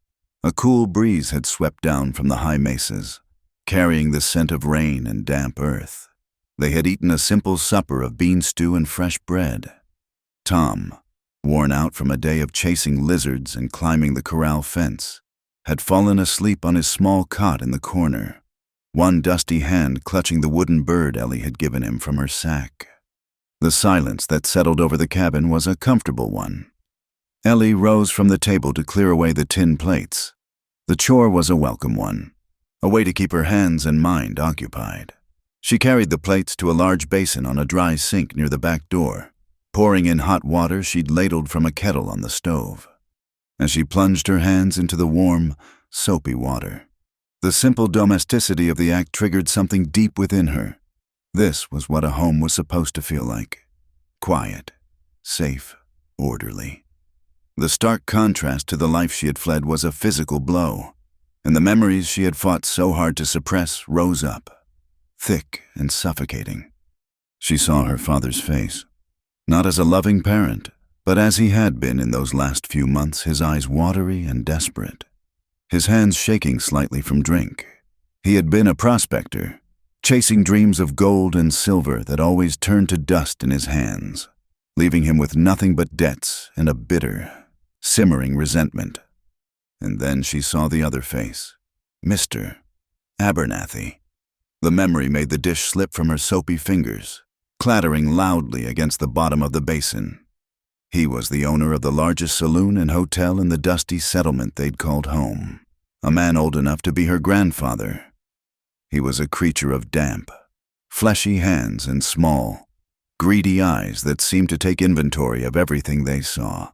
A: A cool breeze had swept down from the high mesas, carrying the scent of rain and damp earth. They had eaten a simple supper of bean stew and fresh bread. Tom, worn out from a day of chasing lizards and climbing the corral fence, had fallen asleep on his small cot in the corner, one dusty hand clutching the wooden bird Ellie had given him from her sack. The silence that settled over the cabin was a comfortable one. Ellie rose from the table to clear away the tin plates. The chore was a welcome one, a way to keep her hands and mind occupied. She carried the plates to a large basin on a dry sink near the back door, pouring in hot water she'd ladled from a kettle on the stove. As she plunged her hands into the warm, soapy water, the simple domesticity of the act triggered something deep within her. This was what a home was supposed to feel like: quiet, safe, orderly. The stark contrast to the life she had fled was a physical blow, and the memories she had fought so hard to suppress rose up, thick and suffocating. She saw her father's face, not as a loving parent, but as he had been in those last few months, his eyes watery and desperate, his hands shaking slightly from drink. He had been a prospector, chasing dreams of gold and silver that always turned to dust in his hands, leaving him with nothing but debts and a bitter, simmering resentment. And then she saw the other face, Mr. Abernathy. The memory made the dish slip from her soapy fingers, clattering loudly against the bottom of the basin. He was the owner of the largest saloon and hotel in the dusty settlement they'd called home, a man old enough to be her grandfather. He was a creature of damp, fleshy hands and small, greedy eyes that seemed to take inventory of everything they saw.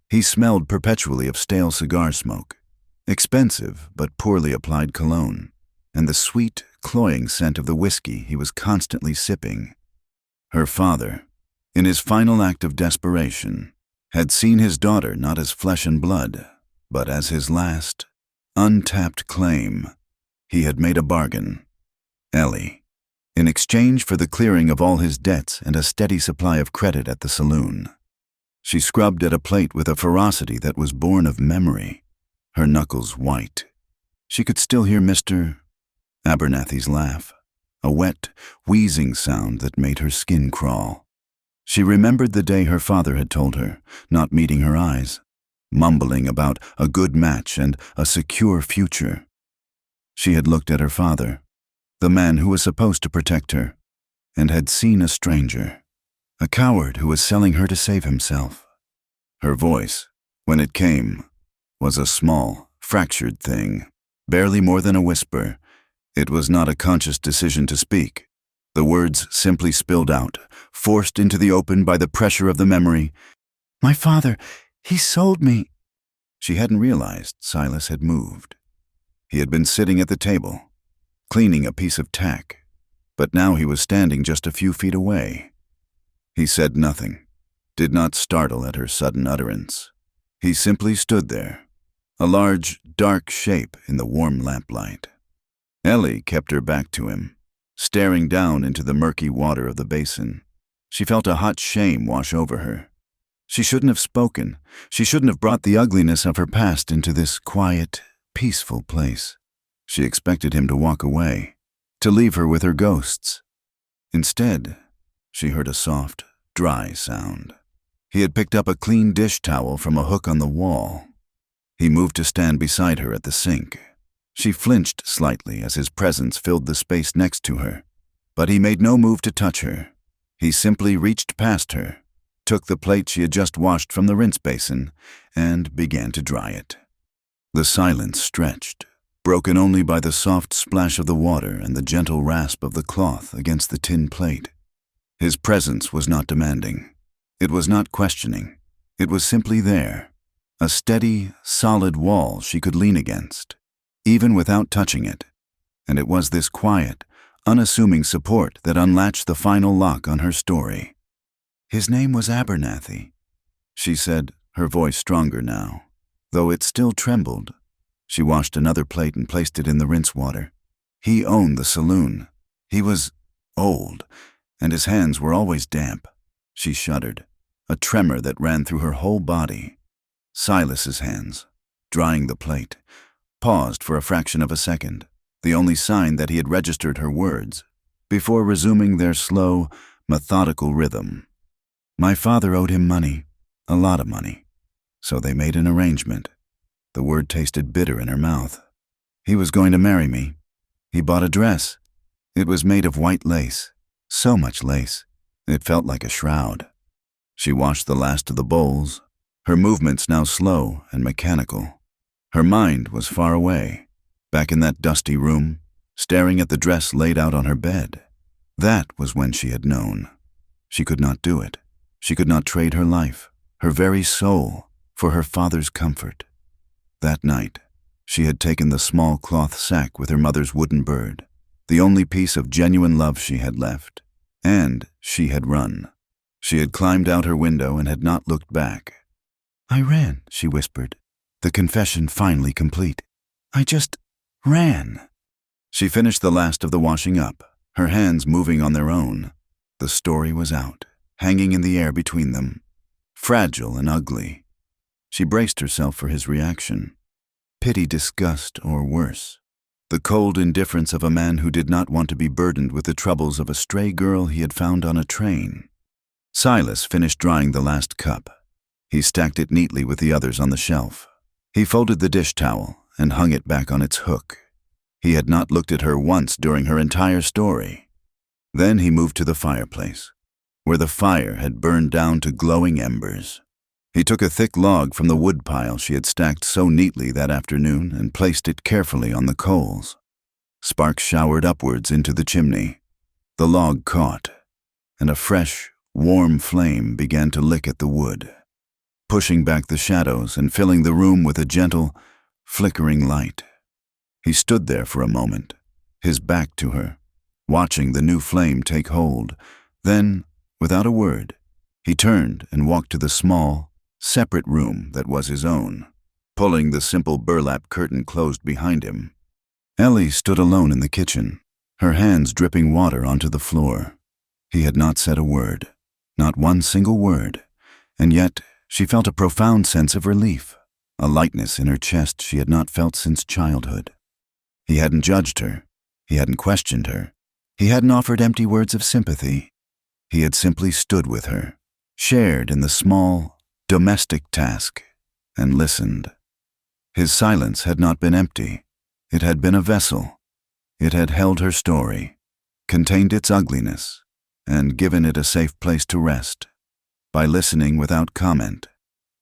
A: He smelled perpetually of stale cigar smoke, expensive but poorly applied cologne, and the sweet, cloying scent of the whiskey he was constantly sipping. Her father, in his final act of desperation, had seen his daughter not as flesh and blood, but as his last, untapped claim. He had made a bargain. Ellie, in exchange for the clearing of all his debts and a steady supply of credit at the saloon. She scrubbed at a plate with a ferocity that was born of memory, her knuckles white. She could still hear Mr. Abernathy's laugh, a wet, wheezing sound that made her skin crawl. She remembered the day her father had told her, not meeting her eyes, mumbling about a good match and a secure future. She had looked at her father, the man who was supposed to protect her, and had seen a stranger, a coward who was selling her to save himself. Her voice, when it came, was a small, fractured thing, barely more than a whisper. It was not a conscious decision to speak. The words simply spilled out, forced into the open by the pressure of the memory. "My father, he sold me." She hadn't realized Silas had moved. He had been sitting at the table, cleaning a piece of tack, but now he was standing just a few feet away, He said nothing, did not startle at her sudden utterance. He simply stood there, a large, dark shape in the warm lamplight. Ellie kept her back to him, staring down into the murky water of the basin. She felt a hot shame wash over her. She shouldn't have spoken. She shouldn't have brought the ugliness of her past into this quiet, peaceful place. She expected him to walk away, to leave her with her ghosts. Instead, she heard a soft, dry sound. He had picked up a clean dish towel from a hook on the wall. He moved to stand beside her at the sink. She flinched slightly as his presence filled the space next to her, but he made no move to touch her. He simply reached past her, took the plate she had just washed from the rinse basin, and began to dry it. The silence stretched, broken only by the soft splash of the water and the gentle rasp of the cloth against the tin plate. His presence was not demanding. It was not questioning. It was simply there, a steady, solid wall she could lean against, even without touching it. And it was this quiet, unassuming support that unlatched the final lock on her story. "His name was Abernathy," she said, her voice stronger now, though it still trembled. She washed another plate and placed it in the rinse water. "He owned the saloon. He was old, and his hands were always damp." She shuddered, a tremor that ran through her whole body. Silas's hands, drying the plate, paused for a fraction of a second, the only sign that he had registered her words, before resuming their slow, methodical rhythm. "My father owed him money, a lot of money, so they made an arrangement." The word tasted bitter in her mouth. "He was going to marry me. He bought a dress. It was made of white lace, so much lace, it felt like a shroud." She washed the last of the bowls, her movements now slow and mechanical. Her mind was far away, back in that dusty room, staring at the dress laid out on her bed. That was when she had known. She could not do it. She could not trade her life, her very soul, for her father's comfort. That night, she had taken the small cloth sack with her mother's wooden bird, the only piece of genuine love she had left, and she had run. She had climbed out her window and had not looked back. "I ran," she whispered, the confession finally complete. "I just ran." She finished the last of the washing up, her hands moving on their own. The story was out, hanging in the air between them, fragile and ugly. She braced herself for his reaction. Pity, disgust, or worse. The cold indifference of a man who did not want to be burdened with the troubles of a stray girl he had found on a train. Silas finished drying the last cup. He stacked it neatly with the others on the shelf. He folded the dish towel and hung it back on its hook. He had not looked at her once during her entire story. Then he moved to the fireplace, where the fire had burned down to glowing embers. He took a thick log from the wood pile she had stacked so neatly that afternoon and placed it carefully on the coals. Sparks showered upwards into the chimney. The log caught, and a fresh, warm flame began to lick at the wood, pushing back the shadows and filling the room with a gentle, flickering light. He stood there for a moment, his back to her, watching the new flame take hold. Then, without a word, he turned and walked to the small, separate room that was his own, pulling the simple burlap curtain closed behind him. Ellie stood alone in the kitchen, her hands dripping water onto the floor. He had not said a word, not one single word, and yet she felt a profound sense of relief, a lightness in her chest she had not felt since childhood. He hadn't judged her. He hadn't questioned her. He hadn't offered empty words of sympathy. He had simply stood with her, shared in the small, domestic task, and listened. His silence had not been empty. It had been a vessel. It had held her story, contained its ugliness, and given it a safe place to rest. By listening without comment,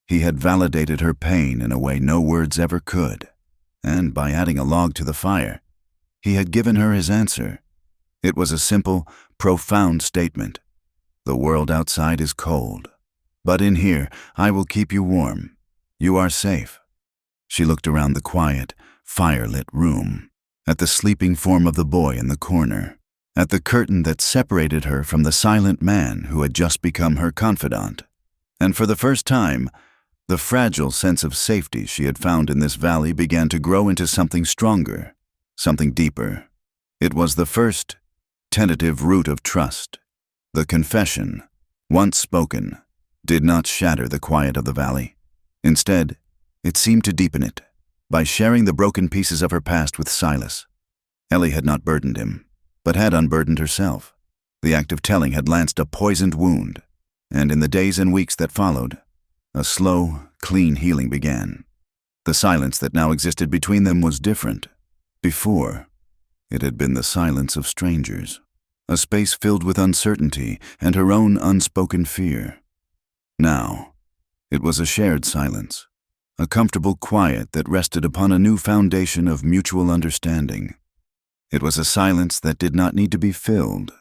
A: he had validated her pain in a way no words ever could, and by adding a log to the fire, he had given her his answer. It was a simple, profound statement. "The world outside is cold, but in here I will keep you warm. You are safe." She looked around the quiet, fire-lit room, at the sleeping form of the boy in the corner, at the curtain that separated her from the silent man who had just become her confidant. And for the first time, the fragile sense of safety she had found in this valley began to grow into something stronger, something deeper. It was the first tentative root of trust. The confession, once spoken, did not shatter the quiet of the valley. Instead, it seemed to deepen it, by sharing the broken pieces of her past with Silas. Ellie had not burdened him, but had unburdened herself. The act of telling had lanced a poisoned wound, and in the days and weeks that followed, a slow, clean healing began. The silence that now existed between them was different. Before, it had been the silence of strangers, a space filled with uncertainty and her own unspoken fear. Now, it was a shared silence, a comfortable quiet that rested upon a new foundation of mutual understanding. It was a silence that did not need to be filled.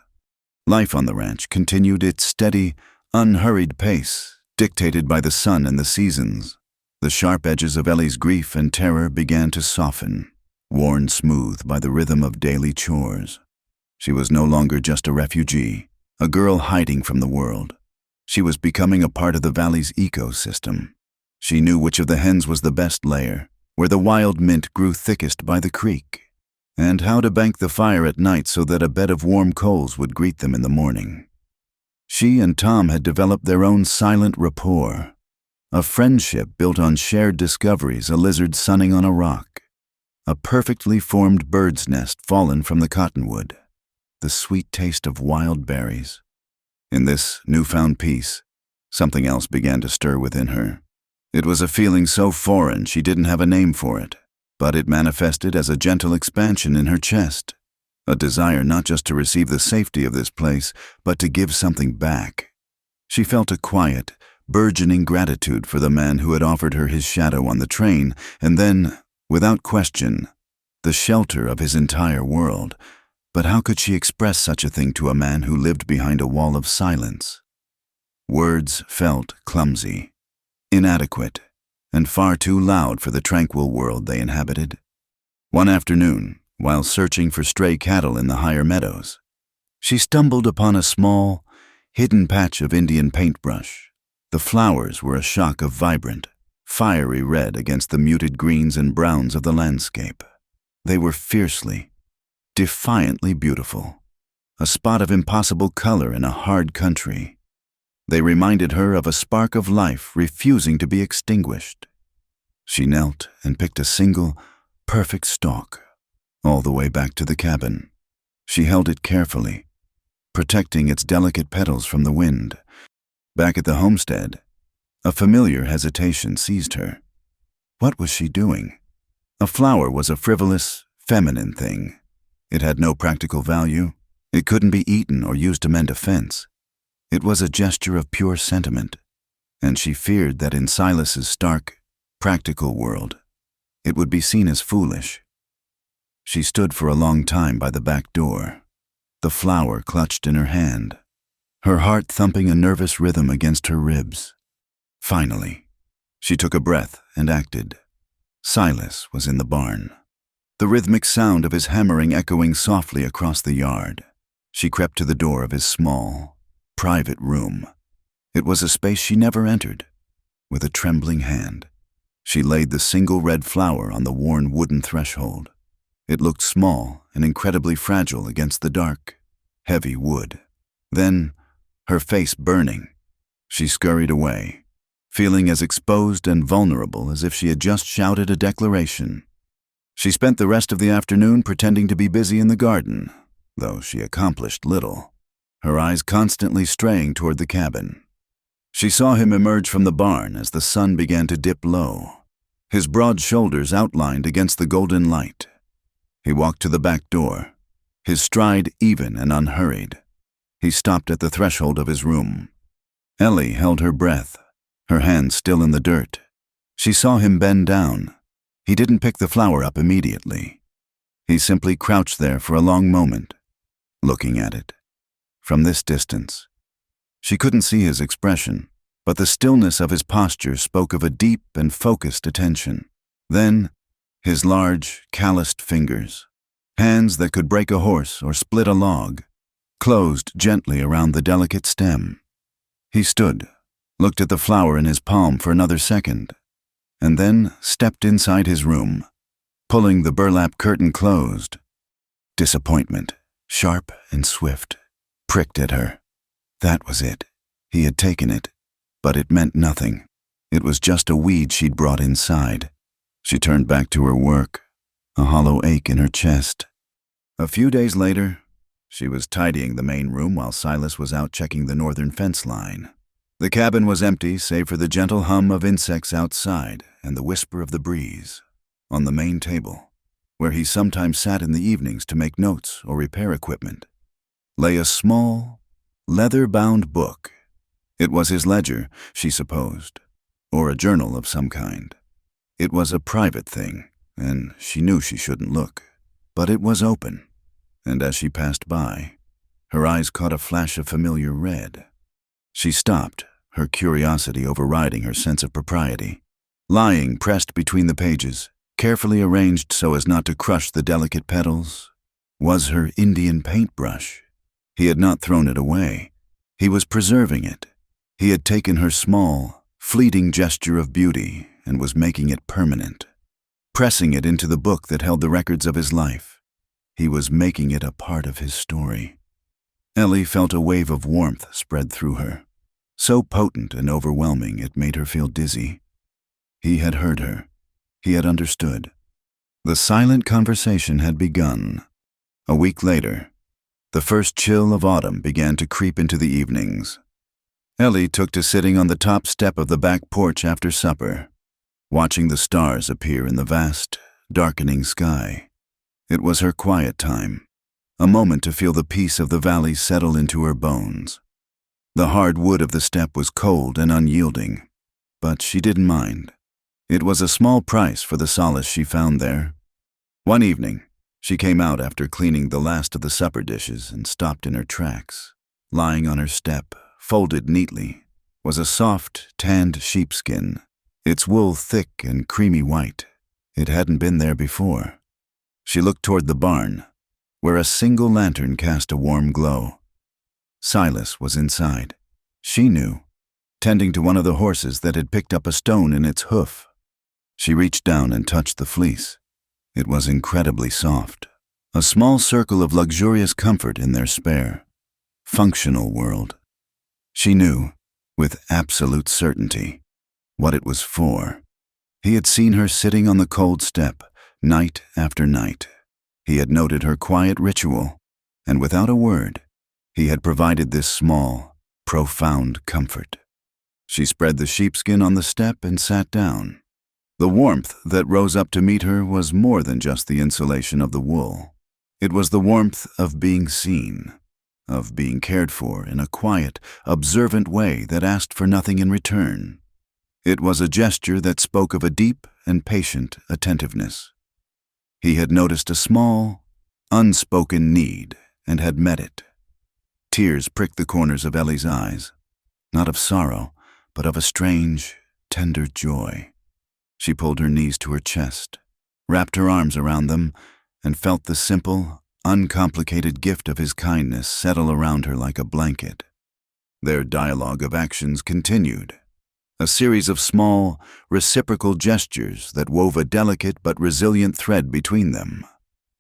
A: Life on the ranch continued its steady, unhurried pace, dictated by the sun and the seasons. The sharp edges of Ellie's grief and terror began to soften, worn smooth by the rhythm of daily chores. She was no longer just a refugee, a girl hiding from the world. She was becoming a part of the valley's ecosystem. She knew which of the hens was the best layer, where the wild mint grew thickest by the creek, and how to bank the fire at night so that a bed of warm coals would greet them in the morning. She and Tom had developed their own silent rapport, a friendship built on shared discoveries, a lizard sunning on a rock, a perfectly formed bird's nest fallen from the cottonwood, the sweet taste of wild berries. In this newfound peace, something else began to stir within her. It was a feeling so foreign she didn't have a name for it, but it manifested as a gentle expansion in her chest, a desire not just to receive the safety of this place, but to give something back. She felt a quiet, burgeoning gratitude for the man who had offered her his shadow on the train, and then, without question, the shelter of his entire world. But how could she express such a thing to a man who lived behind a wall of silence? Words felt clumsy, inadequate, and far too loud for the tranquil world they inhabited. One afternoon, while searching for stray cattle in the higher meadows, she stumbled upon a small, hidden patch of Indian paintbrush. The flowers were a shock of vibrant, fiery red against the muted greens and browns of the landscape. They were fiercely, defiantly beautiful, a spot of impossible color in a hard country. They reminded her of a spark of life refusing to be extinguished. She knelt and picked a single, perfect stalk, all the way back to the cabin. She held it carefully, protecting its delicate petals from the wind. Back at the homestead, a familiar hesitation seized her. What was she doing? A flower was a frivolous, feminine thing. It had no practical value. It couldn't be eaten or used to mend a fence. It was a gesture of pure sentiment, and she feared that in Silas's stark, practical world, it would be seen as foolish. She stood for a long time by the back door, the flower clutched in her hand, her heart thumping a nervous rhythm against her ribs. Finally, she took a breath and acted. Silas was in the barn, the rhythmic sound of his hammering echoing softly across the yard. She crept to the door of his small, private room. It was a space she never entered. With a trembling hand, she laid the single red flower on the worn wooden threshold. It looked small and incredibly fragile against the dark, heavy wood. Then, her face burning, she scurried away, feeling as exposed and vulnerable as if she had just shouted a declaration. She spent the rest of the afternoon pretending to be busy in the garden, though she accomplished little, her eyes constantly straying toward the cabin. She saw him emerge from the barn as the sun began to dip low, his broad shoulders outlined against the golden light. He walked to the back door, his stride even and unhurried. He stopped at the threshold of his room. Ellie held her breath, her hands still in the dirt. She saw him bend down. He didn't pick the flower up immediately. He simply crouched there for a long moment, looking at it. From this distance, she couldn't see his expression, but the stillness of his posture spoke of a deep and focused attention. Then, his large, calloused fingers, hands that could break a horse or split a log, closed gently around the delicate stem. He stood, looked at the flower in his palm for another second, and then stepped inside his room, pulling the burlap curtain closed. Disappointment, sharp and swift, pricked at her. That was it. He had taken it, but it meant nothing. It was just a weed she'd brought inside. She turned back to her work, a hollow ache in her chest. A few days later, she was tidying the main room while Silas was out checking the northern fence line. The cabin was empty save for the gentle hum of insects outside and the whisper of the breeze. On the main table, where he sometimes sat in the evenings to make notes or repair equipment, lay a small, leather-bound book. It was his ledger, she supposed, or a journal of some kind. It was a private thing, and she knew she shouldn't look. But it was open, and as she passed by, her eyes caught a flash of familiar red. She stopped, her curiosity overriding her sense of propriety. Lying pressed between the pages, carefully arranged so as not to crush the delicate petals, was her Indian paintbrush. He had not thrown it away. He was preserving it. He had taken her small, fleeting gesture of beauty and was making it permanent, pressing it into the book that held the records of his life. He was making it a part of his story. Ellie felt a wave of warmth spread through her, so potent and overwhelming it made her feel dizzy. He had heard her. He had understood. The silent conversation had begun. A week later, the first chill of autumn began to creep into the evenings. Ellie took to sitting on the top step of the back porch after supper, watching the stars appear in the vast, darkening sky. It was her quiet time, a moment to feel the peace of the valley settle into her bones. The hard wood of the step was cold and unyielding, but she didn't mind. It was a small price for the solace she found there. One evening, she came out after cleaning the last of the supper dishes and stopped in her tracks. Lying on her step, folded neatly, was a soft, tanned sheepskin, its wool thick and creamy white. It hadn't been there before. She looked toward the barn, where a single lantern cast a warm glow. Silas was inside. She knew, tending to one of the horses that had picked up a stone in its hoof. She reached down and touched the fleece. It was incredibly soft, a small circle of luxurious comfort in their spare, functional world. She knew, with absolute certainty, what it was for. He had seen her sitting on the cold step, night after night. He had noted her quiet ritual, and without a word, he had provided this small, profound comfort. She spread the sheepskin on the step and sat down. The warmth that rose up to meet her was more than just the insulation of the wool. It was the warmth of being seen, of being cared for in a quiet, observant way that asked for nothing in return. It was a gesture that spoke of a deep and patient attentiveness. He had noticed a small, unspoken need and had met it. Tears pricked the corners of Ellie's eyes, not of sorrow, but of a strange, tender joy. She pulled her knees to her chest, wrapped her arms around them, and felt the simple, uncomplicated gift of his kindness settle around her like a blanket. Their dialogue of actions continued, a series of small, reciprocal gestures that wove a delicate but resilient thread between them.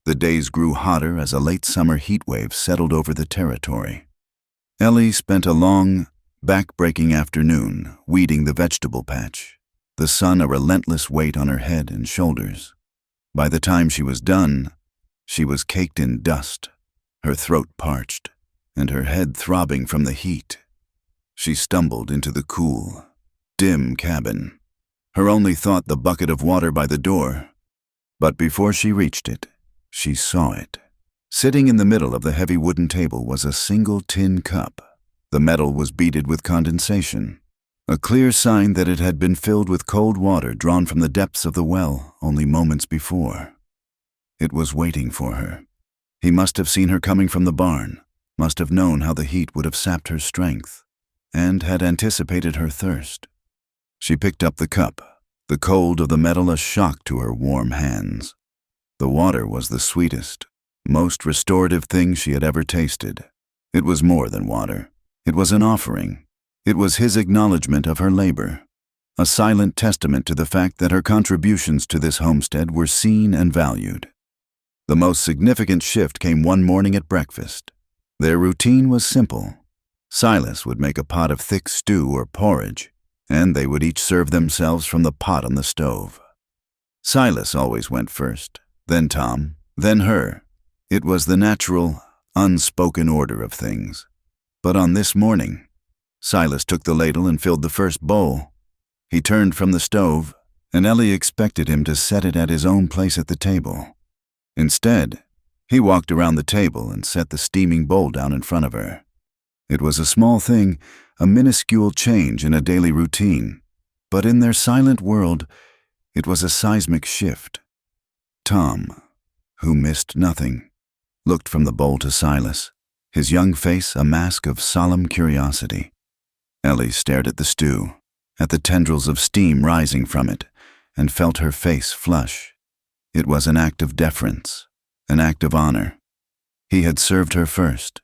A: The days grew hotter as a late summer heat wave settled over the territory. Ellie spent a long, back-breaking afternoon weeding the vegetable patch, the sun a relentless weight on her head and shoulders. By the time she was done, she was caked in dust, her throat parched, and her head throbbing from the heat. She stumbled into the cool, dim cabin, her only thought the bucket of water by the door. But before she reached it, she saw it. Sitting in the middle of the heavy wooden table was a single tin cup. The metal was beaded with condensation, a clear sign that it had been filled with cold water drawn from the depths of the well only moments before. It was waiting for her. He must have seen her coming from the barn, must have known how the heat would have sapped her strength, and had anticipated her thirst. She picked up the cup, the cold of the metal a shock to her warm hands. The water was the sweetest, most restorative thing she had ever tasted. It was more than water. It was an offering. It was his acknowledgement of her labor, a silent testament to the fact that her contributions to this homestead were seen and valued. The most significant shift came one morning at breakfast. Their routine was simple. Silas would make a pot of thick stew or porridge, and they would each serve themselves from the pot on the stove. Silas always went first, then Tom, then her. It was the natural, unspoken order of things. But on this morning, Silas took the ladle and filled the first bowl. He turned from the stove, and Ellie expected him to set it at his own place at the table. Instead, he walked around the table and set the steaming bowl down in front of her. It was a small thing, a minuscule change in a daily routine, but in their silent world, it was a seismic shift. Tom, who missed nothing, looked from the bowl to Silas, his young face a mask of solemn curiosity. Ellie stared at the stew, at the tendrils of steam rising from it, and felt her face flush. It was an act of deference, an act of honor. He had served her first.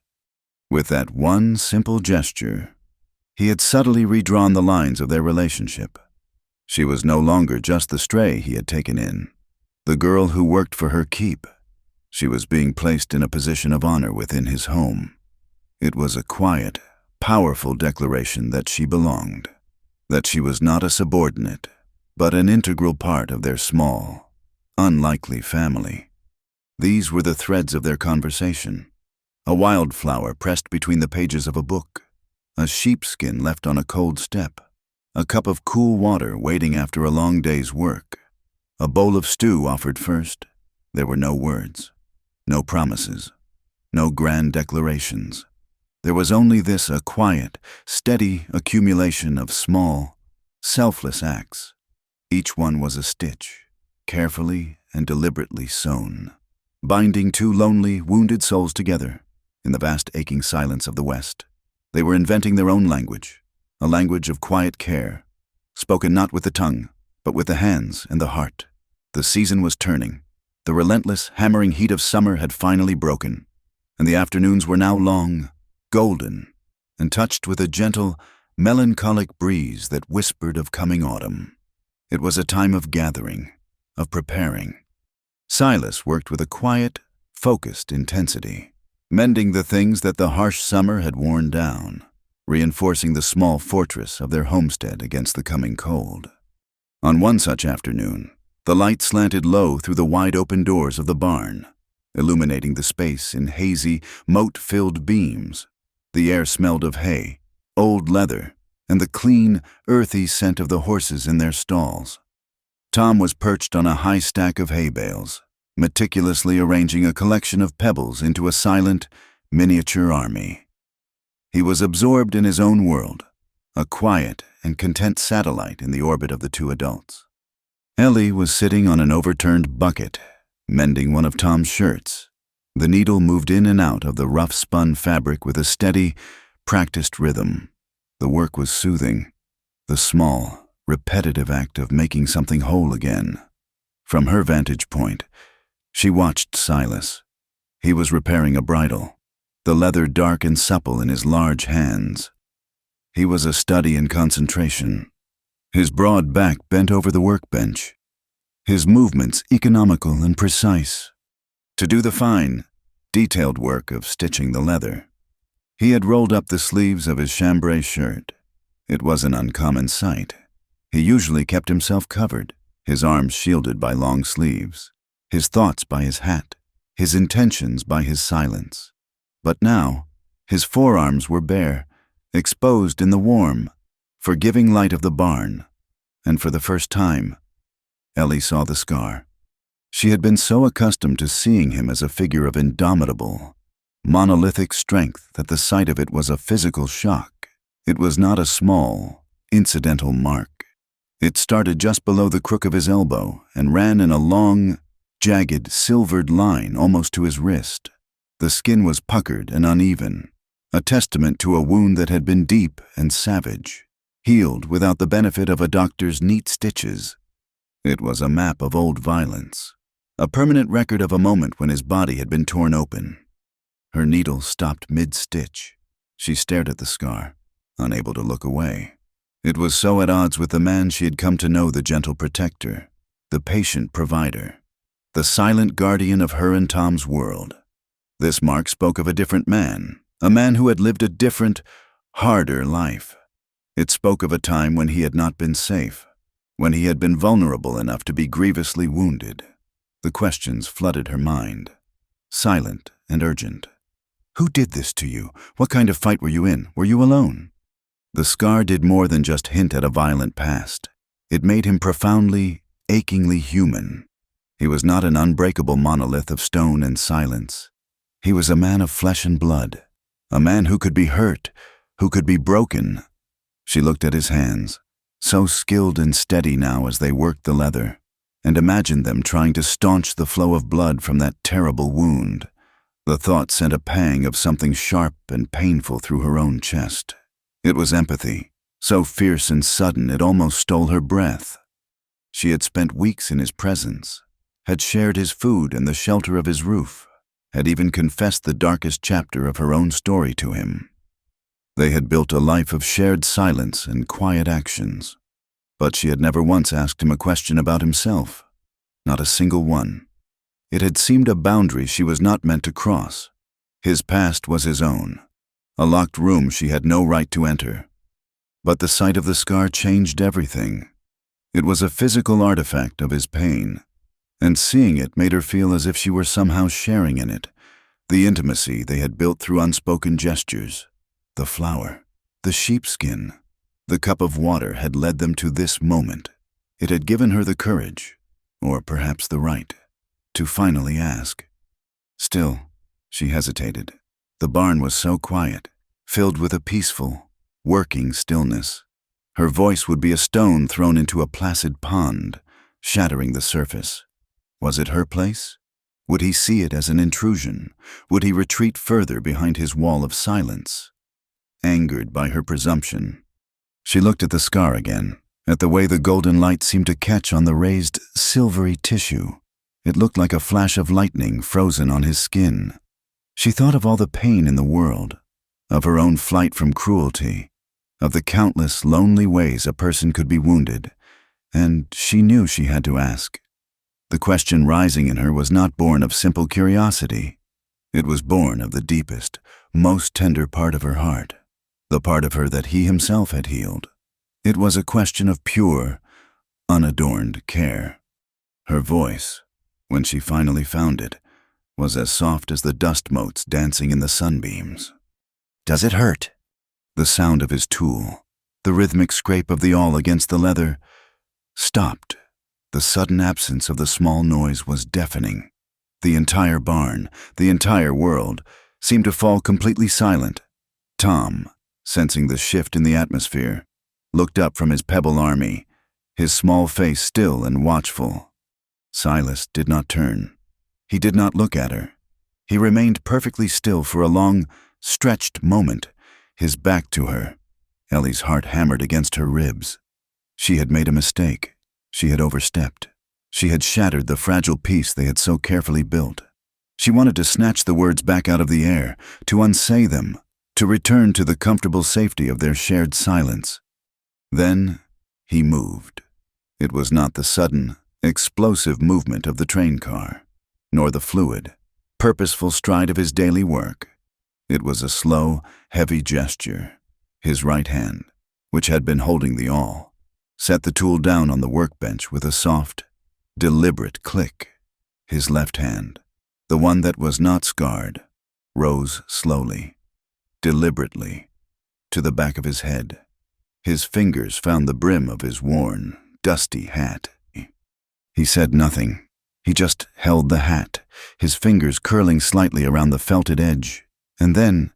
A: With that one simple gesture, he had subtly redrawn the lines of their relationship. She was no longer just the stray he had taken in, the girl who worked for her keep. She was being placed in a position of honor within his home. It was a quiet, powerful declaration that she belonged, that she was not a subordinate, but an integral part of their small, unlikely family. These were the threads of their conversation. A wildflower pressed between the pages of a book, a sheepskin left on a cold step, a cup of cool water waiting after a long day's work, a bowl of stew offered first. There were no words, no promises, no grand declarations. There was only this, a quiet, steady accumulation of small, selfless acts. Each one was a stitch, carefully and deliberately sewn, binding two lonely, wounded souls together. In the vast aching silence of the West, they were inventing their own language, a language of quiet care, spoken not with the tongue, but with the hands and the heart. The season was turning. The relentless, hammering heat of summer had finally broken, and the afternoons were now long, golden, and touched with a gentle, melancholic breeze that whispered of coming autumn. It was a time of gathering, of preparing. Silas worked with a quiet, focused intensity, mending the things that the harsh summer had worn down, reinforcing the small fortress of their homestead against the coming cold. On one such afternoon, the light slanted low through the wide-open doors of the barn, illuminating the space in hazy, mote-filled beams. The air smelled of hay, old leather, and the clean, earthy scent of the horses in their stalls. Tom was perched on a high stack of hay bales, meticulously arranging a collection of pebbles into a silent, miniature army. He was absorbed in his own world, a quiet and content satellite in the orbit of the two adults. Ellie was sitting on an overturned bucket, mending one of Tom's shirts. The needle moved in and out of the rough-spun fabric with a steady, practiced rhythm. The work was soothing, the small, repetitive act of making something whole again. From her vantage point, she watched Silas. He was repairing a bridle, the leather dark and supple in his large hands. He was a study in concentration, his broad back bent over the workbench, his movements economical and precise. To do the fine, detailed work of stitching the leather, he had rolled up the sleeves of his chambray shirt. It was an uncommon sight. He usually kept himself covered, his arms shielded by long sleeves, his thoughts by his hat, his intentions by his silence. But now, his forearms were bare, exposed in the warm, forgiving light of the barn, and for the first time, Ellie saw the scar. She had been so accustomed to seeing him as a figure of indomitable, monolithic strength that the sight of it was a physical shock. It was not a small, incidental mark. It started just below the crook of his elbow and ran in a long, jagged, silvered line almost to his wrist. The skin was puckered and uneven, a testament to a wound that had been deep and savage, healed without the benefit of a doctor's neat stitches. It was a map of old violence, a permanent record of a moment when his body had been torn open. Her needle stopped mid-stitch. She stared at the scar, unable to look away. It was so at odds with the man she had come to know, the gentle protector, the patient provider, the silent guardian of her and Tom's world. This mark spoke of a different man, a man who had lived a different, harder life. It spoke of a time when he had not been safe, when he had been vulnerable enough to be grievously wounded. The questions flooded her mind, silent and urgent. Who did this to you? What kind of fight were you in? Were you alone? The scar did more than just hint at a violent past. It made him profoundly, achingly human. He was not an unbreakable monolith of stone and silence. He was a man of flesh and blood, a man who could be hurt, who could be broken. She looked at his hands, so skilled and steady now as they worked the leather, and imagined them trying to staunch the flow of blood from that terrible wound. The thought sent a pang of something sharp and painful through her own chest. It was empathy, so fierce and sudden it almost stole her breath. She had spent weeks in his presence, had shared his food and the shelter of his roof, had even confessed the darkest chapter of her own story to him. They had built a life of shared silence and quiet actions, but she had never once asked him a question about himself, not a single one. It had seemed a boundary she was not meant to cross. His past was his own, a locked room she had no right to enter. But the sight of the scar changed everything. It was a physical artifact of his pain, and seeing it made her feel as if she were somehow sharing in it, the intimacy they had built through unspoken gestures. The flower, the sheepskin, the cup of water had led them to this moment. It had given her the courage, or perhaps the right, to finally ask. Still, she hesitated. The barn was so quiet, filled with a peaceful, working stillness. Her voice would be a stone thrown into a placid pond, shattering the surface. Was it her place? Would he see it as an intrusion? Would he retreat further behind his wall of silence? Angered by her presumption, she looked at the scar again, at the way the golden light seemed to catch on the raised, silvery tissue. It looked like a flash of lightning frozen on his skin. She thought of all the pain in the world, of her own flight from cruelty, of the countless lonely ways a person could be wounded, and she knew she had to ask. The question rising in her was not born of simple curiosity. It was born of the deepest, most tender part of her heart, the part of her that he himself had healed. It was a question of pure, unadorned care. Her voice, when she finally found it, was as soft as the dust motes dancing in the sunbeams. "Does it hurt?" The sound of his tool, the rhythmic scrape of the awl against the leather, stopped. The sudden absence of the small noise was deafening. The entire barn, the entire world, seemed to fall completely silent. Tom, sensing the shift in the atmosphere, looked up from his pebble army, his small face still and watchful. Silas did not turn. He did not look at her. He remained perfectly still for a long, stretched moment, his back to her. Ellie's heart hammered against her ribs. She had made a mistake. She had overstepped. She had shattered the fragile peace they had so carefully built. She wanted to snatch the words back out of the air, to unsay them, to return to the comfortable safety of their shared silence. Then he moved. It was not the sudden, explosive movement of the train car, nor the fluid, purposeful stride of his daily work. It was a slow, heavy gesture. His right hand, which had been holding the awl, set the tool down on the workbench with a soft, deliberate click. His left hand, the one that was not scarred, rose slowly, deliberately, to the back of his head. His fingers found the brim of his worn, dusty hat. He said nothing. He just held the hat, his fingers curling slightly around the felted edge. And then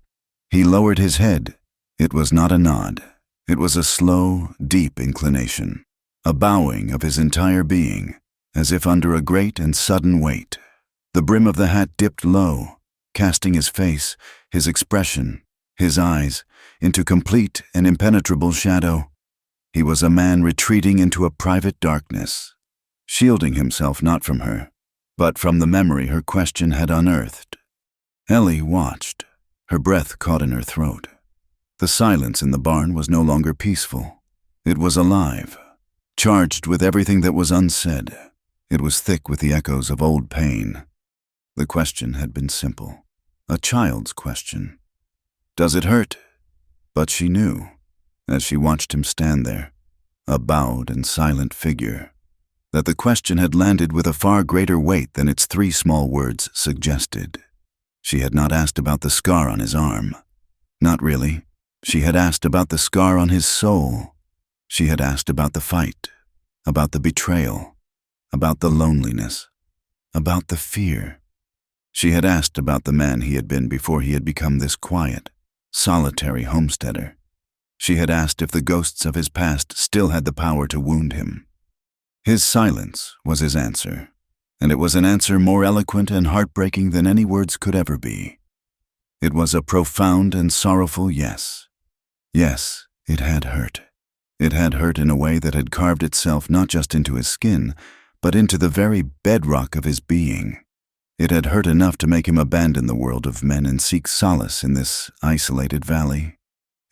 A: he lowered his head. It was not a nod. It was a slow, deep inclination, a bowing of his entire being, as if under a great and sudden weight. The brim of the hat dipped low, casting his face, his expression, his eyes, into complete and impenetrable shadow. He was a man retreating into a private darkness, shielding himself not from her, but from the memory her question had unearthed. Ellie watched, her breath caught in her throat. The silence in the barn was no longer peaceful. It was alive, charged with everything that was unsaid. It was thick with the echoes of old pain. The question had been simple, a child's question. Does it hurt? But she knew, as she watched him stand there, a bowed and silent figure, that the question had landed with a far greater weight than its 3 small words suggested. She had not asked about the scar on his arm. Not really. She had asked about the scar on his soul. She had asked about the fight, about the betrayal, about the loneliness, about the fear. She had asked about the man he had been before he had become this quiet, solitary homesteader. She had asked if the ghosts of his past still had the power to wound him. His silence was his answer, and it was an answer more eloquent and heartbreaking than any words could ever be. It was a profound and sorrowful yes. Yes, it had hurt. It had hurt in a way that had carved itself not just into his skin, but into the very bedrock of his being. It had hurt enough to make him abandon the world of men and seek solace in this isolated valley.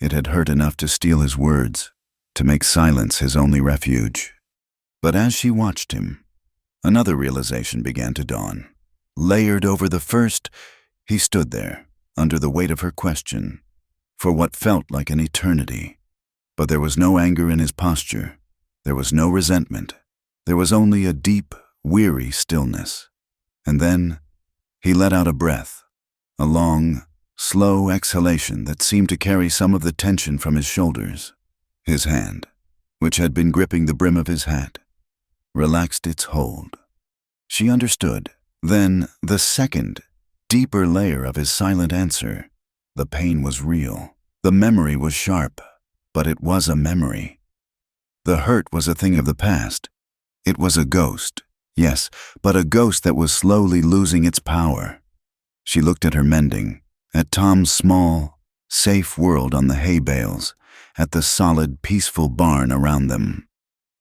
A: It had hurt enough to steal his words, to make silence his only refuge. But as she watched him, another realization began to dawn. Layered over the first, he stood there, under the weight of her question, for what felt like an eternity. But there was no anger in his posture. There was no resentment. There was only a deep, weary stillness. And then he let out a breath, a long, slow exhalation that seemed to carry some of the tension from his shoulders. His hand, which had been gripping the brim of his hat, relaxed its hold. She understood. Then the second, deeper layer of his silent answer. The pain was real. The memory was sharp, but it was a memory. The hurt was a thing of the past. It was a ghost, yes, but a ghost that was slowly losing its power. She looked at her mending, at Tom's small, safe world on the hay bales, at the solid, peaceful barn around them.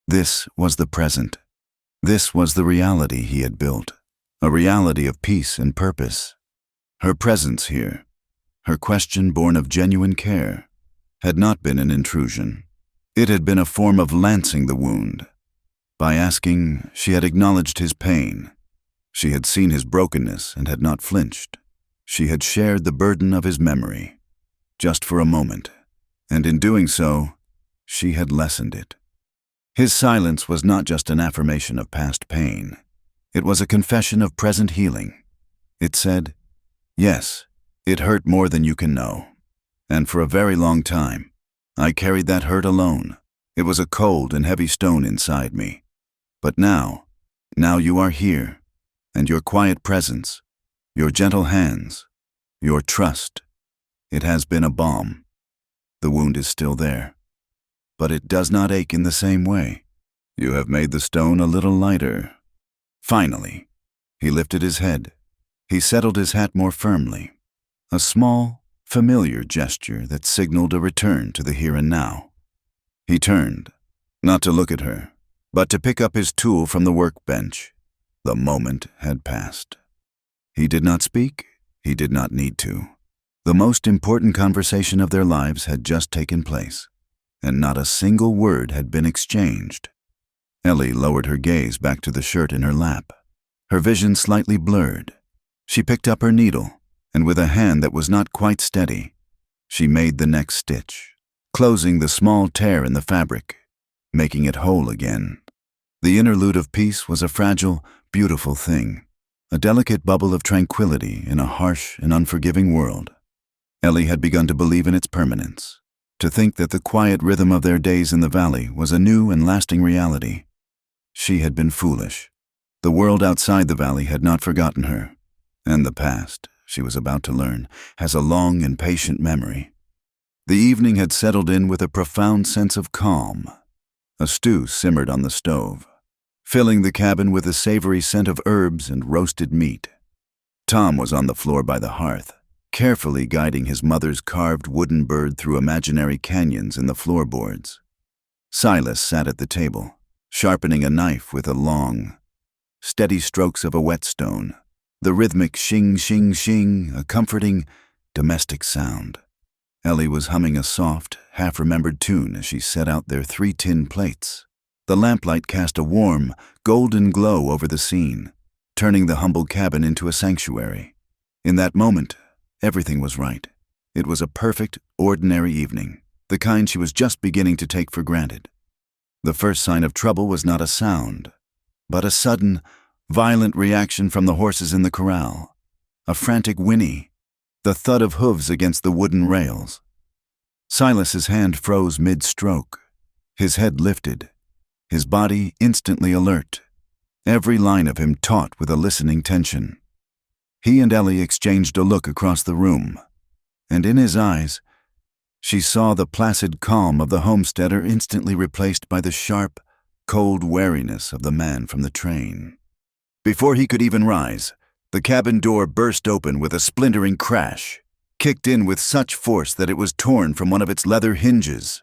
A: This was the present. This was the reality he had built, a reality of peace and purpose. Her presence here, her question born of genuine care, had not been an intrusion. It had been a form of lancing the wound. By asking, she had acknowledged his pain. She had seen his brokenness and had not flinched. She had shared the burden of his memory, just for a moment, and in doing so, she had lessened it. His silence was not just an affirmation of past pain. It was a confession of present healing. It said, yes, it hurt more than you can know. And for a very long time, I carried that hurt alone. It was a cold and heavy stone inside me. But now you are here, and your quiet presence, your gentle hands, your trust, it has been a balm. The wound is still there, but it does not ache in the same way. You have made the stone a little lighter. Finally, he lifted his head. He settled his hat more firmly. A small, familiar gesture that signaled a return to the here and now. He turned, not to look at her, but to pick up his tool from the workbench. The moment had passed. He did not speak. He did not need to. The most important conversation of their lives had just taken place, and not a single word had been exchanged. Ellie lowered her gaze back to the shirt in her lap, her vision slightly blurred. She picked up her needle, and with a hand that was not quite steady, she made the next stitch, closing the small tear in the fabric, making it whole again. The interlude of peace was a fragile, beautiful thing, a delicate bubble of tranquility in a harsh and unforgiving world. Ellie had begun to believe in its permanence, to think that the quiet rhythm of their days in the valley was a new and lasting reality. She had been foolish. The world outside the valley had not forgotten her, and the past, she was about to learn, has a long and patient memory. The evening had settled in with a profound sense of calm. A stew simmered on the stove, filling the cabin with a savory scent of herbs and roasted meat. Tom was on the floor by the hearth, carefully guiding his mother's carved wooden bird through imaginary canyons in the floorboards. Silas sat at the table, sharpening a knife with a long, steady strokes of a whetstone, the rhythmic shing, shing, shing, a comforting, domestic sound. Ellie was humming a soft, half-remembered tune as she set out their 3 tin plates. The lamplight cast a warm, golden glow over the scene, turning the humble cabin into a sanctuary. In that moment, everything was right. It was a perfect, ordinary evening, the kind she was just beginning to take for granted. The first sign of trouble was not a sound, but a sudden, violent reaction from the horses in the corral. A frantic whinny, the thud of hooves against the wooden rails. Silas's hand froze mid-stroke. His head lifted, his body instantly alert, every line of him taut with a listening tension. He and Ellie exchanged a look across the room, and in his eyes, she saw the placid calm of the homesteader instantly replaced by the sharp, cold wariness of the man from the train. Before he could even rise, the cabin door burst open with a splintering crash, kicked in with such force that it was torn from one of its leather hinges.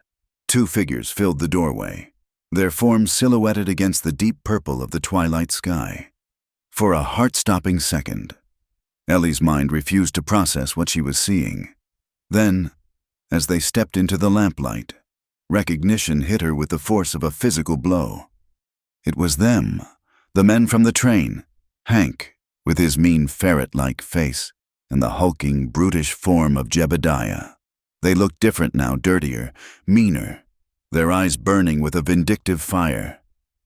A: 2 figures filled the doorway, their forms silhouetted against the deep purple of the twilight sky. For a heart-stopping second, Ellie's mind refused to process what she was seeing. Then, as they stepped into the lamplight, recognition hit her with the force of a physical blow. It was them, the men from the train, Hank, with his mean ferret-like face, and the hulking, brutish form of Jebediah. They looked different now, dirtier, meaner, their eyes burning with a vindictive fire.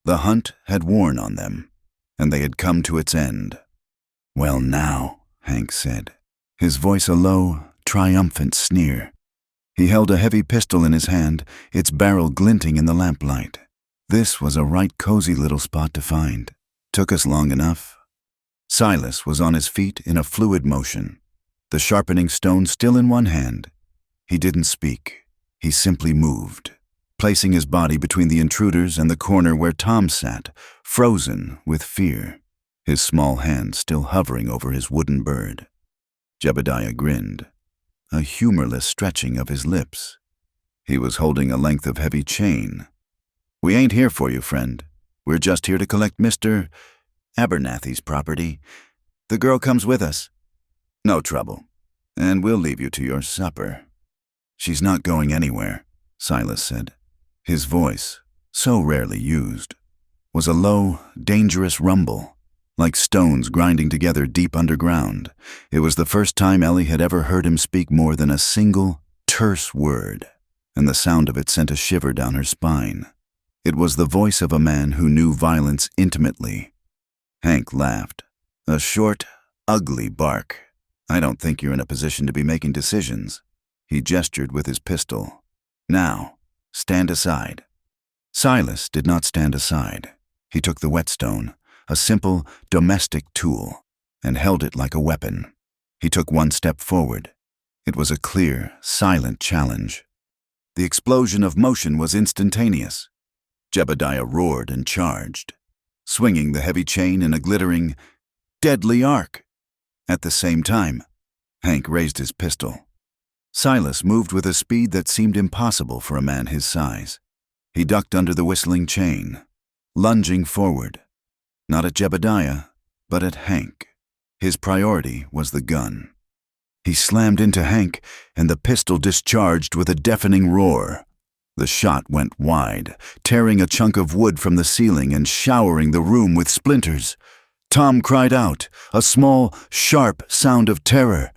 A: The hunt had worn on them, and they had come to its end. "Well now," Hank said, his voice a low, triumphant sneer. He held a heavy pistol in his hand, its barrel glinting in the lamplight. This was a right cozy little spot to find. Took us long enough. Silas was on his feet in a fluid motion, the sharpening stone still in one hand. He didn't speak. He simply moved, placing his body between the intruders and the corner where Tom sat, frozen with fear, his small hand still hovering over his wooden bird. Jebediah grinned, a humorless stretching of his lips. He was holding a length of heavy chain. "We ain't here for you, friend. We're just here to collect Mr. Abernathy's property. The girl comes with us. No trouble, and we'll leave you to your supper." "She's not going anywhere," Silas said. His voice, so rarely used, was a low, dangerous rumble, like stones grinding together deep underground. It was the first time Ellie had ever heard him speak more than a single, terse word, and the sound of it sent a shiver down her spine. It was the voice of a man who knew violence intimately. Hank laughed. A short, ugly bark. "I don't think you're in a position to be making decisions." He gestured with his pistol. "Now, stand aside." Silas did not stand aside. He took the whetstone, a simple, domestic tool, and held it like a weapon. He took one step forward. It was a clear, silent challenge. The explosion of motion was instantaneous. Jebediah roared and charged, swinging the heavy chain in a glittering, deadly arc. At the same time, Hank raised his pistol. Silas moved with a speed that seemed impossible for a man his size. He ducked under the whistling chain, lunging forward. Not at Jebediah, but at Hank. His priority was the gun. He slammed into Hank, and the pistol discharged with a deafening roar. The shot went wide, tearing a chunk of wood from the ceiling and showering the room with splinters. Tom cried out, a small, sharp sound of terror.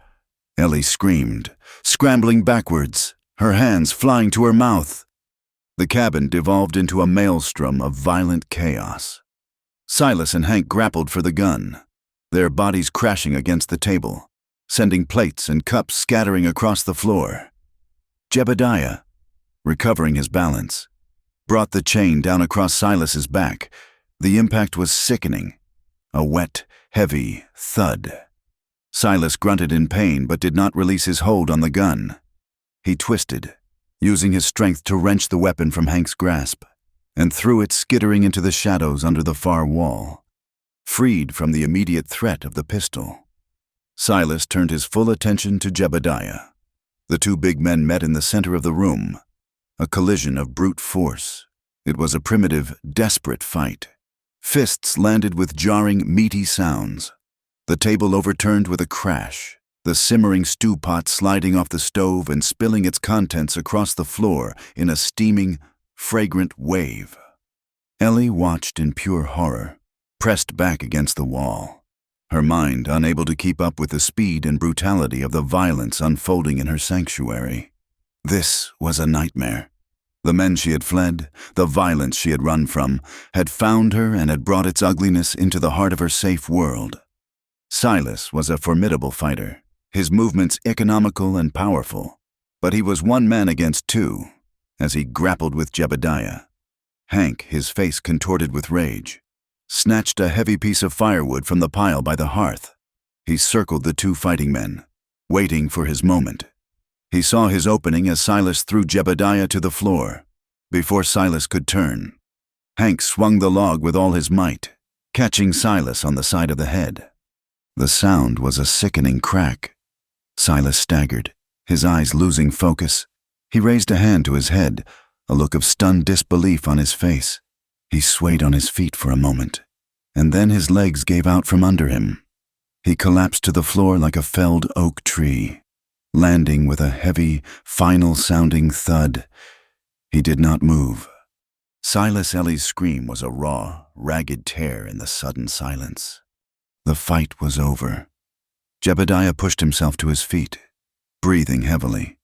A: Ellie screamed, scrambling backwards, her hands flying to her mouth. The cabin devolved into a maelstrom of violent chaos. Silas and Hank grappled for the gun, their bodies crashing against the table, sending plates and cups scattering across the floor. Jebediah, recovering his balance, brought the chain down across Silas's back. The impact was sickening, a wet, heavy thud. Silas grunted in pain but did not release his hold on the gun. He twisted, using his strength to wrench the weapon from Hank's grasp, and threw it skittering into the shadows under the far wall, freed from the immediate threat of the pistol. Silas turned his full attention to Jebediah. The 2 big men met in the center of the room, a collision of brute force. It was a primitive, desperate fight. Fists landed with jarring, meaty sounds. The table overturned with a crash, the simmering stew pot sliding off the stove and spilling its contents across the floor in a steaming, fragrant wave. Ellie watched in pure horror, pressed back against the wall, her mind unable to keep up with the speed and brutality of the violence unfolding in her sanctuary. This was a nightmare. The men she had fled, the violence she had run from, had found her and had brought its ugliness into the heart of her safe world. Silas was a formidable fighter, his movements economical and powerful, but he was one man against two as he grappled with Jebediah. Hank, his face contorted with rage, snatched a heavy piece of firewood from the pile by the hearth. He circled the two fighting men, waiting for his moment. He saw his opening as Silas threw Jebediah to the floor. Before Silas could turn, Hank swung the log with all his might, catching Silas on the side of the head. The sound was a sickening crack. Silas staggered, his eyes losing focus. He raised a hand to his head, a look of stunned disbelief on his face. He swayed on his feet for a moment, and then his legs gave out from under him. He collapsed to the floor like a felled oak tree, landing with a heavy, final-sounding thud. He did not move. Silas Ellie's scream was a raw, ragged tear in the sudden silence. The fight was over. Jebediah pushed himself to his feet, breathing heavily.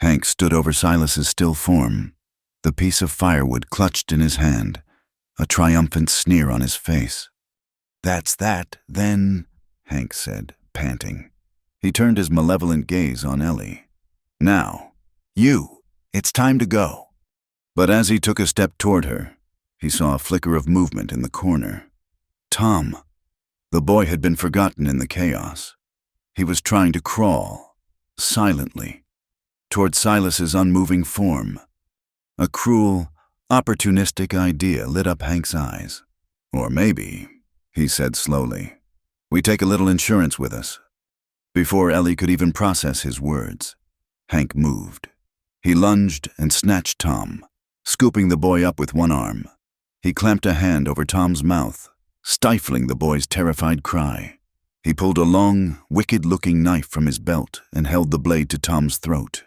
A: Hank stood over Silas's still form, the piece of firewood clutched in his hand, a triumphant sneer on his face. "That's that, then," Hank said, panting. He turned his malevolent gaze on Ellie. "Now, you, it's time to go." But as he took a step toward her, he saw a flicker of movement in the corner. Tom. The boy had been forgotten in the chaos. He was trying to crawl, silently, toward Silas's unmoving form. A cruel, opportunistic idea lit up Hank's eyes. "Or maybe," he said slowly, "we take a little insurance with us." Before Ellie could even process his words, Hank moved. He lunged and snatched Tom, scooping the boy up with one arm. He clamped a hand over Tom's mouth, stifling the boy's terrified cry. He pulled a long, wicked-looking knife from his belt and held the blade to Tom's throat.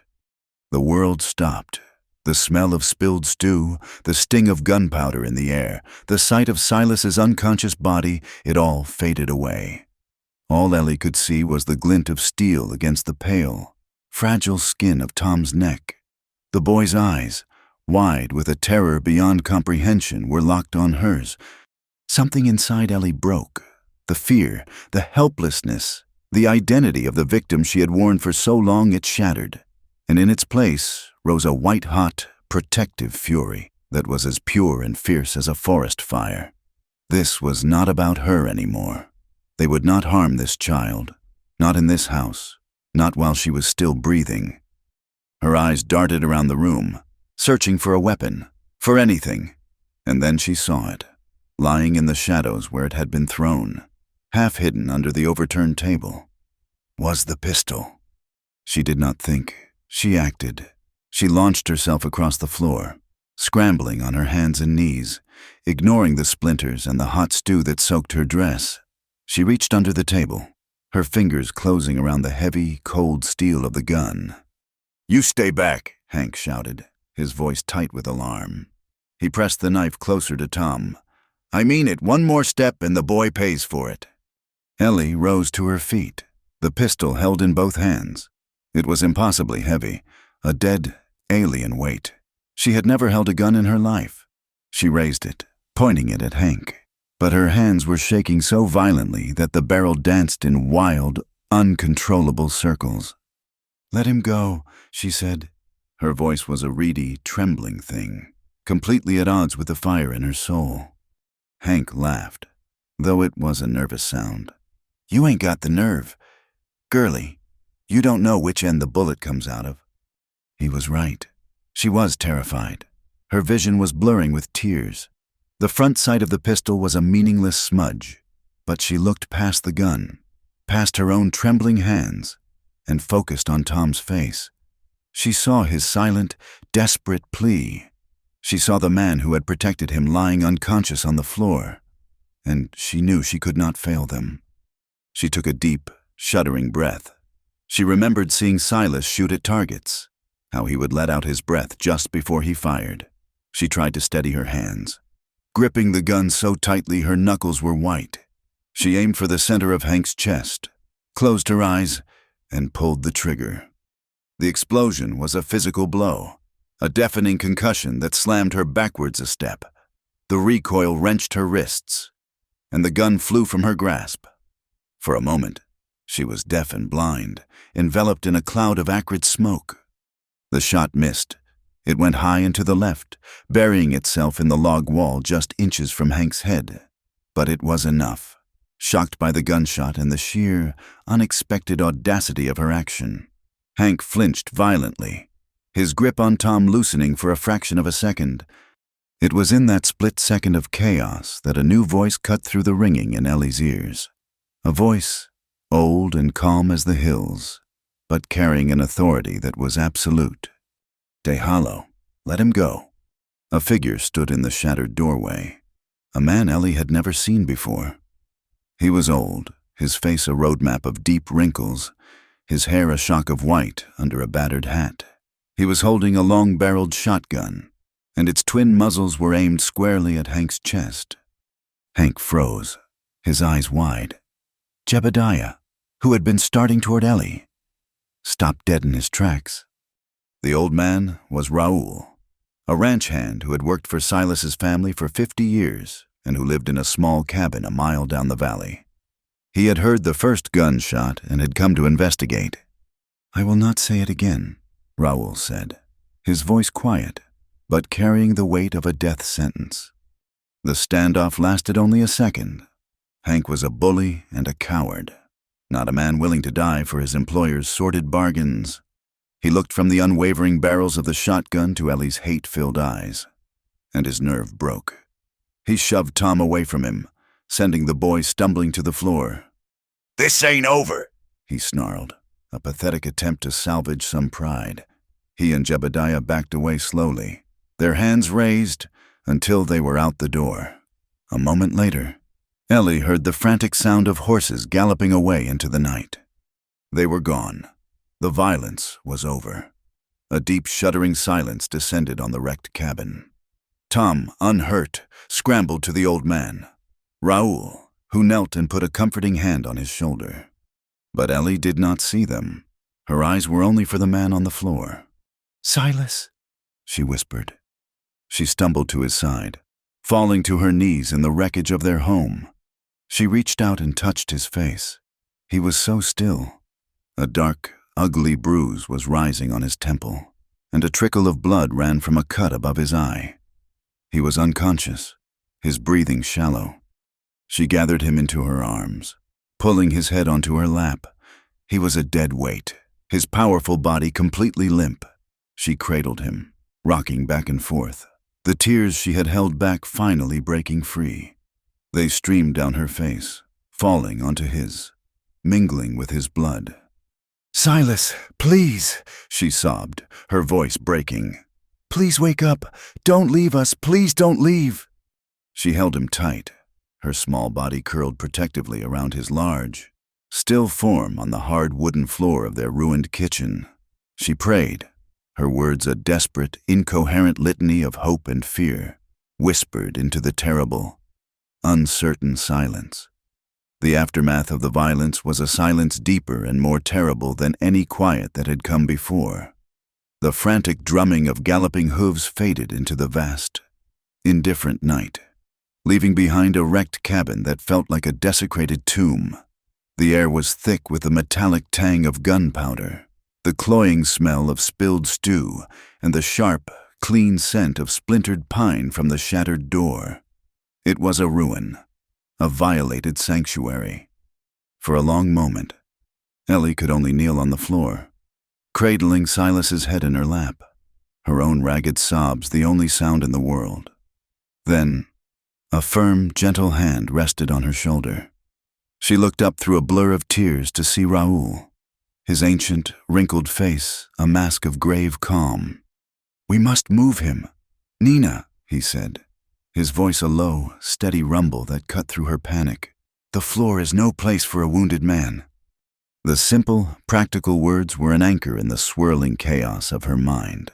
A: The world stopped. The smell of spilled stew, the sting of gunpowder in the air, the sight of Silas's unconscious body, it all faded away. All Ellie could see was the glint of steel against the pale, fragile skin of Tom's neck. The boy's eyes, wide with a terror beyond comprehension, were locked on hers. Something inside Ellie broke. The fear, the helplessness, the identity of the victim she had worn for so long, it shattered. And in its place rose a white-hot, protective fury that was as pure and fierce as a forest fire. This was not about her anymore. They would not harm this child, not in this house, not while she was still breathing. Her eyes darted around the room, searching for a weapon, for anything, and then she saw it, lying in the shadows where it had been thrown, half hidden under the overturned table. Was the pistol. She did not think. She acted. She launched herself across the floor, scrambling on her hands and knees, ignoring the splinters and the hot stew that soaked her dress. She reached under the table, her fingers closing around the heavy, cold steel of the gun. "You stay back," Hank shouted, his voice tight with alarm. He pressed the knife closer to Tom. "I mean it, one more step and the boy pays for it." Ellie rose to her feet, the pistol held in both hands. It was impossibly heavy, a dead, alien weight. She had never held a gun in her life. She raised it, pointing it at Hank, but her hands were shaking so violently that the barrel danced in wild, uncontrollable circles. "Let him go," she said. Her voice was a reedy, trembling thing, completely at odds with the fire in her soul. Hank laughed, though it was a nervous sound. "You ain't got the nerve. Girlie, you don't know which end the bullet comes out of." He was right. She was terrified. Her vision was blurring with tears. The front sight of the pistol was a meaningless smudge, but she looked past the gun, past her own trembling hands, and focused on Tom's face. She saw his silent, desperate plea. She saw the man who had protected him lying unconscious on the floor. and she knew she could not fail them. She took a deep, shuddering breath. She remembered seeing Silas shoot at targets, how he would let out his breath just before he fired. She tried to steady her hands, gripping the gun so tightly her knuckles were white. She aimed for the center of Hank's chest, closed her eyes, and pulled the trigger. The explosion was a physical blow, a deafening concussion that slammed her backwards a step. The recoil wrenched her wrists, and the gun flew from her grasp. For a moment, she was deaf and blind, enveloped in a cloud of acrid smoke. The shot missed. It went high and to the left, burying itself in the log wall just inches from Hank's head. But it was enough. Shocked by the gunshot and the sheer, unexpected audacity of her action, Hank flinched violently, his grip on Tom loosening for a fraction of a second. It was in that split second of chaos that a new voice cut through the ringing in Ellie's ears. A voice, old and calm as the hills, but carrying an authority that was absolute. "Déjalo, let him go." A figure stood in the shattered doorway, a man Ellie had never seen before. He was old, his face a roadmap of deep wrinkles, his hair a shock of white under a battered hat. He was holding a long-barreled shotgun, and its twin muzzles were aimed squarely at Hank's chest. Hank froze, his eyes wide. Jebediah, who had been starting toward Ellie, stopped dead in his tracks. The old man was Raoul, a ranch hand who had worked for Silas's family for 50 years and who lived in a small cabin a mile down the valley. He had heard the first gunshot and had come to investigate. "I will not say it again," Raoul said, his voice quiet, but carrying the weight of a death sentence. The standoff lasted only a second. Hank was a bully and a coward, not a man willing to die for his employer's sordid bargains. He looked from the unwavering barrels of the shotgun to Ellie's hate-filled eyes, and his nerve broke. He shoved Tom away from him, sending the boy stumbling to the floor. "This ain't over," he snarled, a pathetic attempt to salvage some pride. He and Jebediah backed away slowly, their hands raised until they were out the door. A moment later, Ellie heard the frantic sound of horses galloping away into the night. They were gone. The violence was over. A deep, shuddering silence descended on the wrecked cabin. Tom, unhurt, scrambled to the old man. Raoul, who knelt and put a comforting hand on his shoulder. But Ellie did not see them. Her eyes were only for the man on the floor. "Silas," she whispered. She stumbled to his side, falling to her knees in the wreckage of their home. She reached out and touched his face. He was so still. A dark, ugly bruise was rising on his temple, and a trickle of blood ran from a cut above his eye. He was unconscious, his breathing shallow. She gathered him into her arms, pulling his head onto her lap. He was a dead weight, his powerful body completely limp. She cradled him, rocking back and forth, the tears she had held back finally breaking free. They streamed down her face, falling onto his, mingling with his blood. "Silas, please," she sobbed, her voice breaking. "Please wake up. Don't leave us. Please don't leave." She held him tight, her small body curled protectively around his large, still form on the hard wooden floor of their ruined kitchen. She prayed, her words a desperate, incoherent litany of hope and fear, whispered into the terrible, uncertain silence. The aftermath of the violence was a silence deeper and more terrible than any quiet that had come before. The frantic drumming of galloping hooves faded into the vast, indifferent night, leaving behind a wrecked cabin that felt like a desecrated tomb. The air was thick with the metallic tang of gunpowder, the cloying smell of spilled stew, and the sharp, clean scent of splintered pine from the shattered door. It was a ruin, a violated sanctuary. For a long moment, Ellie could only kneel on the floor, cradling Silas's head in her lap, her own ragged sobs the only sound in the world. Then, a firm, gentle hand rested on her shoulder. She looked up through a blur of tears to see Raoul, his ancient, wrinkled face a mask of grave calm. "We must move him. Nina," he said, his voice a low, steady rumble that cut through her panic. "The floor is no place for a wounded man." The simple, practical words were an anchor in the swirling chaos of her mind.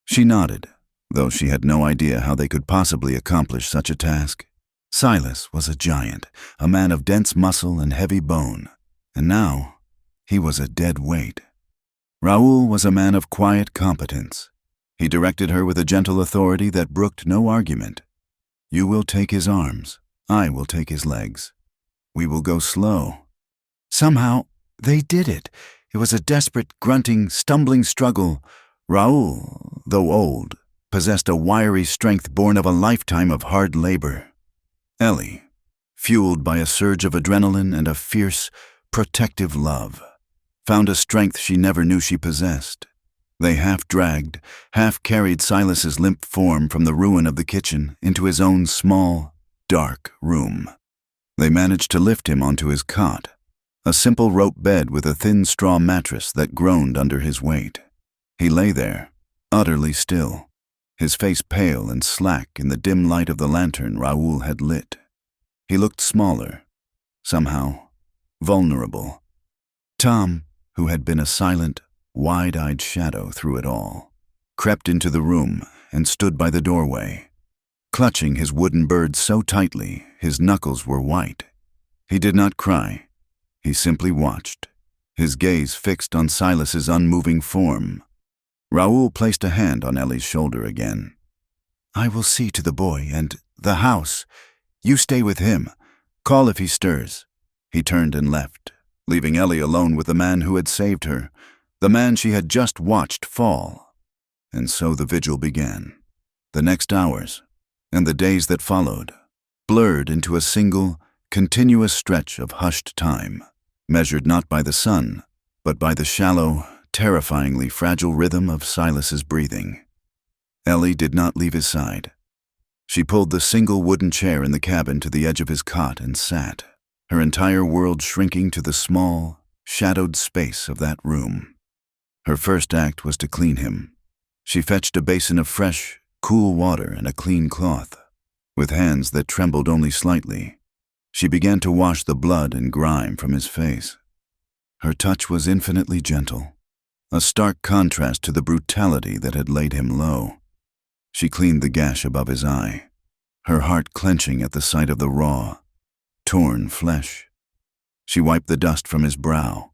A: She nodded, though she had no idea how they could possibly accomplish such a task. Silas was a giant, a man of dense muscle and heavy bone, and now he was a dead weight. Raoul was a man of quiet competence. He directed her with a gentle authority that brooked no argument. "You will take his arms. I will take his legs. We will go slow." Somehow, they did it. It was a desperate, grunting, stumbling struggle. Raoul, though old, possessed a wiry strength born of a lifetime of hard labor. Ellie, fueled by a surge of adrenaline and a fierce, protective love, found a strength she never knew she possessed. They half dragged, half carried Silas's limp form from the ruin of the kitchen into his own small, dark room. They managed to lift him onto his cot, a simple rope bed with a thin straw mattress that groaned under his weight. He lay there, utterly still, his face pale and slack in the dim light of the lantern Raoul had lit. He looked smaller, somehow vulnerable. Tom, who had been a silent, wide-eyed shadow through it all, crept into the room and stood by the doorway. Clutching his wooden bird so tightly, his knuckles were white. He did not cry. He simply watched, his gaze fixed on Silas's unmoving form. Raoul placed a hand on Ellie's shoulder again. "I will see to the boy and the house. You stay with him. Call if he stirs." He turned and left, leaving Ellie alone with the man who had saved her, the man she had just watched fall. And so the vigil began. The next hours, and the days that followed, blurred into a single, continuous stretch of hushed time, measured not by the sun, but by the shallow, terrifyingly fragile rhythm of Silas's breathing. Ellie did not leave his side. She pulled the single wooden chair in the cabin to the edge of his cot and sat, her entire world shrinking to the small, shadowed space of that room. Her first act was to clean him. She fetched a basin of fresh, cool water and a clean cloth. With hands that trembled only slightly, she began to wash the blood and grime from his face. Her touch was infinitely gentle, a stark contrast to the brutality that had laid him low. She cleaned the gash above his eye, her heart clenching at the sight of the raw, torn flesh. She wiped the dust from his brow,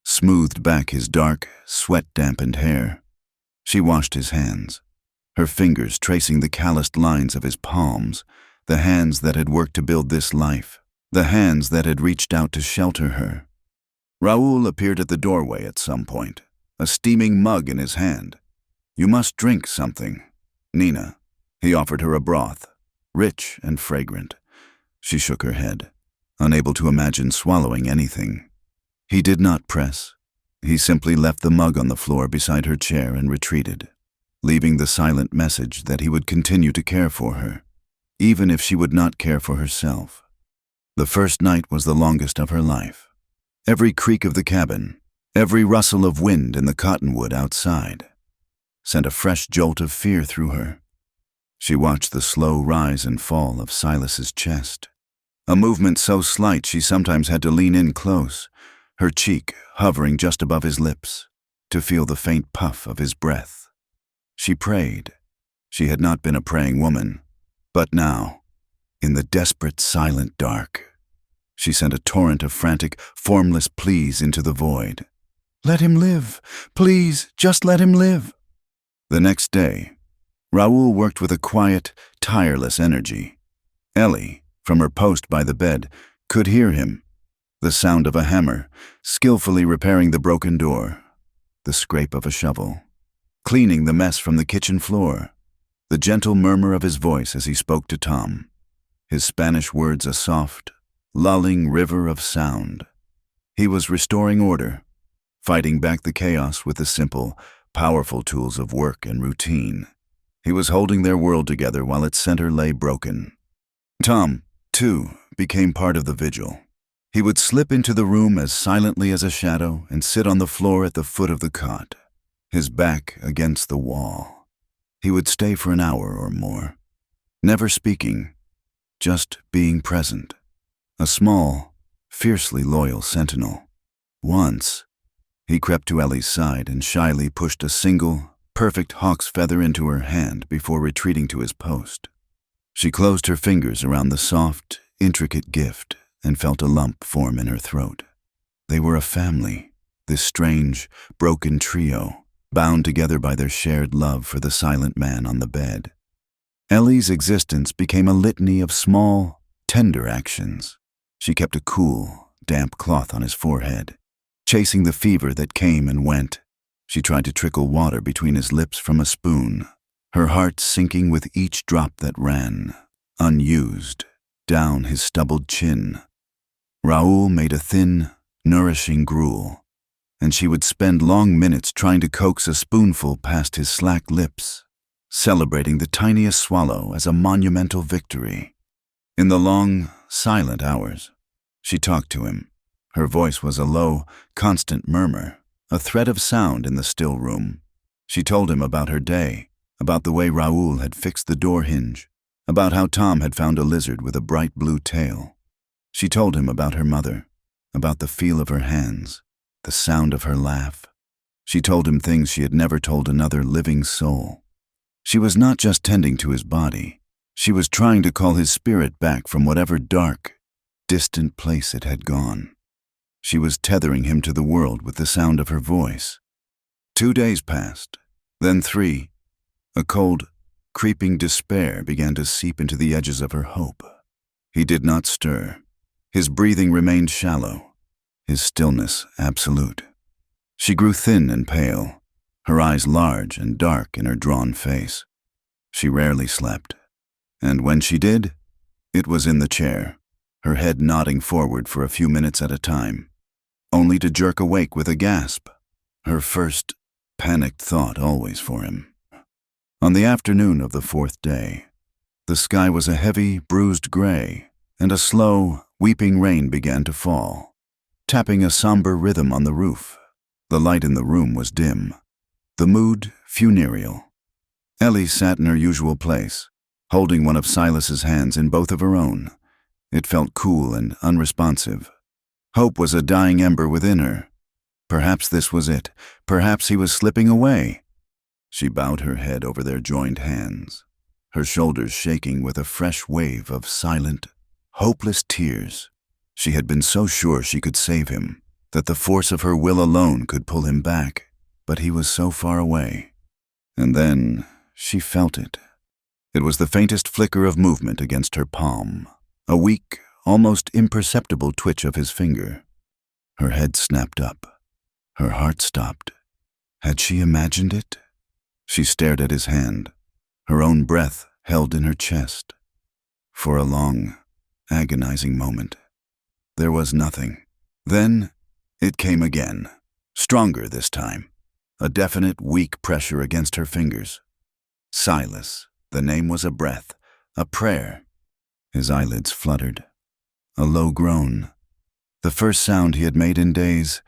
A: smoothed back his dark, sweat-dampened hair. She washed his hands, her fingers tracing the calloused lines of his palms, the hands that had worked to build this life, the hands that had reached out to shelter her. Raoul appeared at the doorway at some point, a steaming mug in his hand. "You must drink something, Nina." He offered her a broth, rich and fragrant. She shook her head, unable to imagine swallowing anything. He did not press. He simply left the mug on the floor beside her chair and retreated, leaving the silent message that he would continue to care for her, even if she would not care for herself. The first night was the longest of her life. Every creak of the cabin, every rustle of wind in the cottonwood outside, sent a fresh jolt of fear through her. She watched the slow rise and fall of Silas's chest, a movement so slight she sometimes had to lean in close, her cheek hovering just above his lips, to feel the faint puff of his breath. She prayed. She had not been a praying woman, but now, in the desperate, silent dark, she sent a torrent of frantic, formless pleas into the void. "Let him live. Please, just let him live." The next day, Raoul worked with a quiet, tireless energy. Ellie, from her post by the bed, could hear him, the sound of a hammer, skillfully repairing the broken door, the scrape of a shovel, cleaning the mess from the kitchen floor, the gentle murmur of his voice as he spoke to Tom, his Spanish words a soft, lulling river of sound. He was restoring order, fighting back the chaos with the simple, powerful tools of work and routine. He was holding their world together while its center lay broken. Tom, too, became part of the vigil. He would slip into the room as silently as a shadow and sit on the floor at the foot of the cot, his back against the wall. He would stay for an hour or more, never speaking, just being present. A small, fiercely loyal sentinel. Once, he crept to Ellie's side and shyly pushed a single, perfect hawk's feather into her hand before retreating to his post. She closed her fingers around the soft, intricate gift and felt a lump form in her throat. They were a family, this strange, broken trio, bound together by their shared love for the silent man on the bed. Ellie's existence became a litany of small, tender actions. She kept a cool, damp cloth on his forehead, chasing the fever that came and went. She tried to trickle water between his lips from a spoon, her heart sinking with each drop that ran, unused, down his stubbled chin. Raoul made a thin, nourishing gruel, and she would spend long minutes trying to coax a spoonful past his slack lips, celebrating the tiniest swallow as a monumental victory. In the long, silent hours, she talked to him. Her voice was a low, constant murmur, a thread of sound in the still room. She told him about her day, about the way Raoul had fixed the door hinge, about how Tom had found a lizard with a bright blue tail. She told him about her mother, about the feel of her hands, the sound of her laugh. She told him things she had never told another living soul. She was not just tending to his body. She was trying to call his spirit back from whatever dark, distant place it had gone. She was tethering him to the world with the sound of her voice. 2 days passed, then 3. A cold, creeping despair began to seep into the edges of her hope. He did not stir. His breathing remained shallow, his stillness absolute. She grew thin and pale, her eyes large and dark in her drawn face. She rarely slept, and when she did, it was in the chair, her head nodding forward for a few minutes at a time, only to jerk awake with a gasp, her first panicked thought always for him. On the afternoon of the 4th day, the sky was a heavy, bruised gray, and a slow, weeping rain began to fall, tapping a somber rhythm on the roof. The light in the room was dim, the mood funereal. Ellie sat in her usual place, holding one of Silas's hands in both of her own. It felt cool and unresponsive. Hope was a dying ember within her. Perhaps this was it. Perhaps he was slipping away. She bowed her head over their joined hands, her shoulders shaking with a fresh wave of silent, hopeless tears. She had been so sure she could save him, that the force of her will alone could pull him back, but he was so far away. And then she felt it. It was the faintest flicker of movement against her palm, a weak, almost imperceptible twitch of his finger. Her head snapped up. Her heart stopped. Had she imagined it? She stared at his hand, her own breath held in her chest. For a long, agonizing moment, there was nothing. Then it came again, stronger this time, a definite, weak pressure against her fingers. Silas, the name was a breath, a prayer. His eyelids fluttered. A low groan, the first sound he had made in days,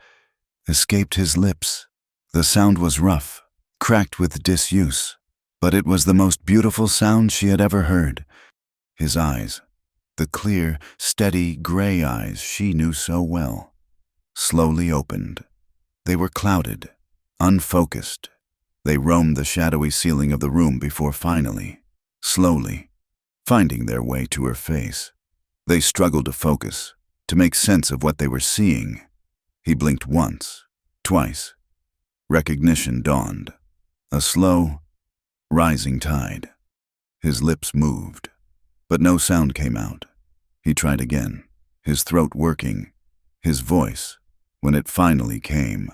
A: escaped his lips. The sound was rough, cracked with disuse, but it was the most beautiful sound she had ever heard. His eyes, the clear, steady, gray eyes she knew so well, slowly opened. They were clouded, unfocused. They roamed the shadowy ceiling of the room before finally, slowly, finding their way to her face. They struggled to focus, to make sense of what they were seeing. He blinked once, twice. Recognition dawned, a slow, rising tide. His lips moved, but no sound came out. He tried again, his throat working. His voice, when it finally came,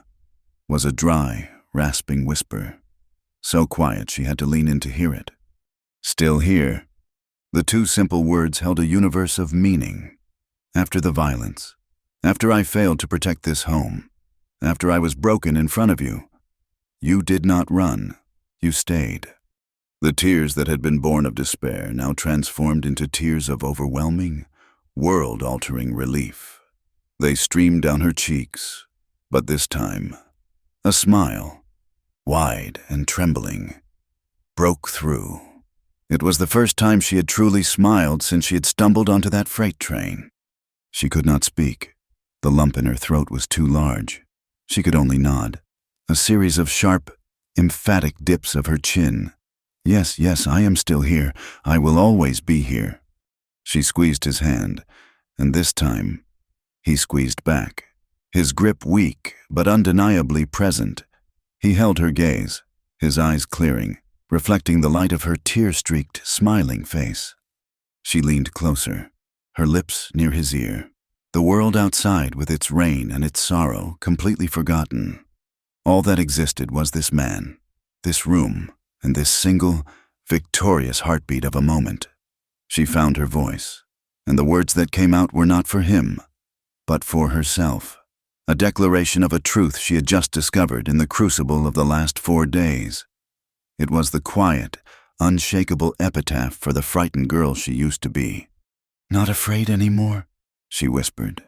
A: was a dry, rasping whisper, so quiet she had to lean in to hear it. Still here. The 2 simple words held a universe of meaning. After the violence, after I failed to protect this home, after I was broken in front of you, you did not run, you stayed. The tears that had been born of despair now transformed into tears of overwhelming, world-altering relief. They streamed down her cheeks, but this time, a smile, wide and trembling, broke through. It was the first time she had truly smiled since she had stumbled onto that freight train. She could not speak. The lump in her throat was too large. She could only nod. A series of sharp, emphatic dips of her chin. Yes, yes, I am still here. I will always be here. She squeezed his hand, and this time, he squeezed back. His grip weak, but undeniably present. He held her gaze, his eyes clearing, reflecting the light of her tear-streaked, smiling face. She leaned closer, her lips near his ear. The world outside, with its rain and its sorrow, completely forgotten. All that existed was this man, this room, and this single, victorious heartbeat of a moment. She found her voice, and the words that came out were not for him, but for herself. A declaration of a truth she had just discovered in the crucible of the last 4 days. It was the quiet, unshakable epitaph for the frightened girl she used to be. "Not afraid anymore?" she whispered.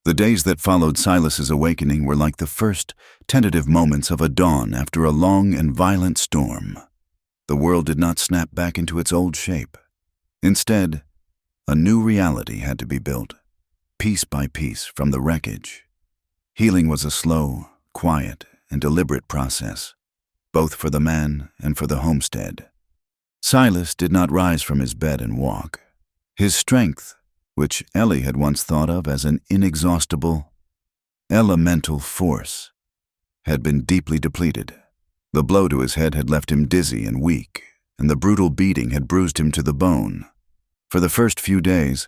A: The days that followed Silas's awakening were like the first, tentative moments of a dawn after a long and violent storm. The world did not snap back into its old shape. Instead, a new reality had to be built, piece by piece, from the wreckage. Healing was a slow, quiet, and deliberate process, both for the man and for the homestead. Silas did not rise from his bed and walk. His strength, which Ellie had once thought of as an inexhaustible, elemental force, had been deeply depleted. The blow to his head had left him dizzy and weak, and the brutal beating had bruised him to the bone. For the first few days,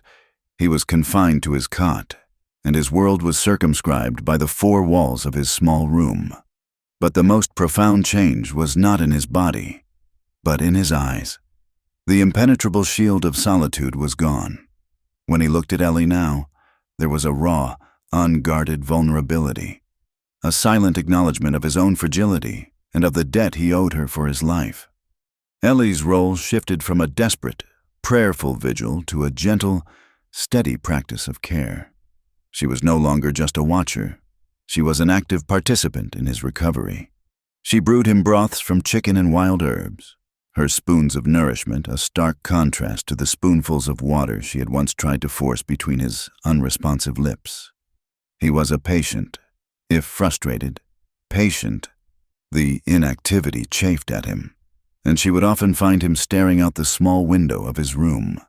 A: he was confined to his cot, and his world was circumscribed by the 4 walls of his small room. But the most profound change was not in his body, but in his eyes. The impenetrable shield of solitude was gone. When he looked at Ellie now, there was a raw, unguarded vulnerability, a silent acknowledgement of his own fragility and of the debt he owed her for his life. Ellie's role shifted from a desperate, prayerful vigil to a gentle, steady practice of care. She was no longer just a watcher. She was an active participant in his recovery. She brewed him broths from chicken and wild herbs, her spoons of nourishment a stark contrast to the spoonfuls of water she had once tried to force between his unresponsive lips. He was a patient, if frustrated, patient. The inactivity chafed at him, and she would often find him staring out the small window of his room,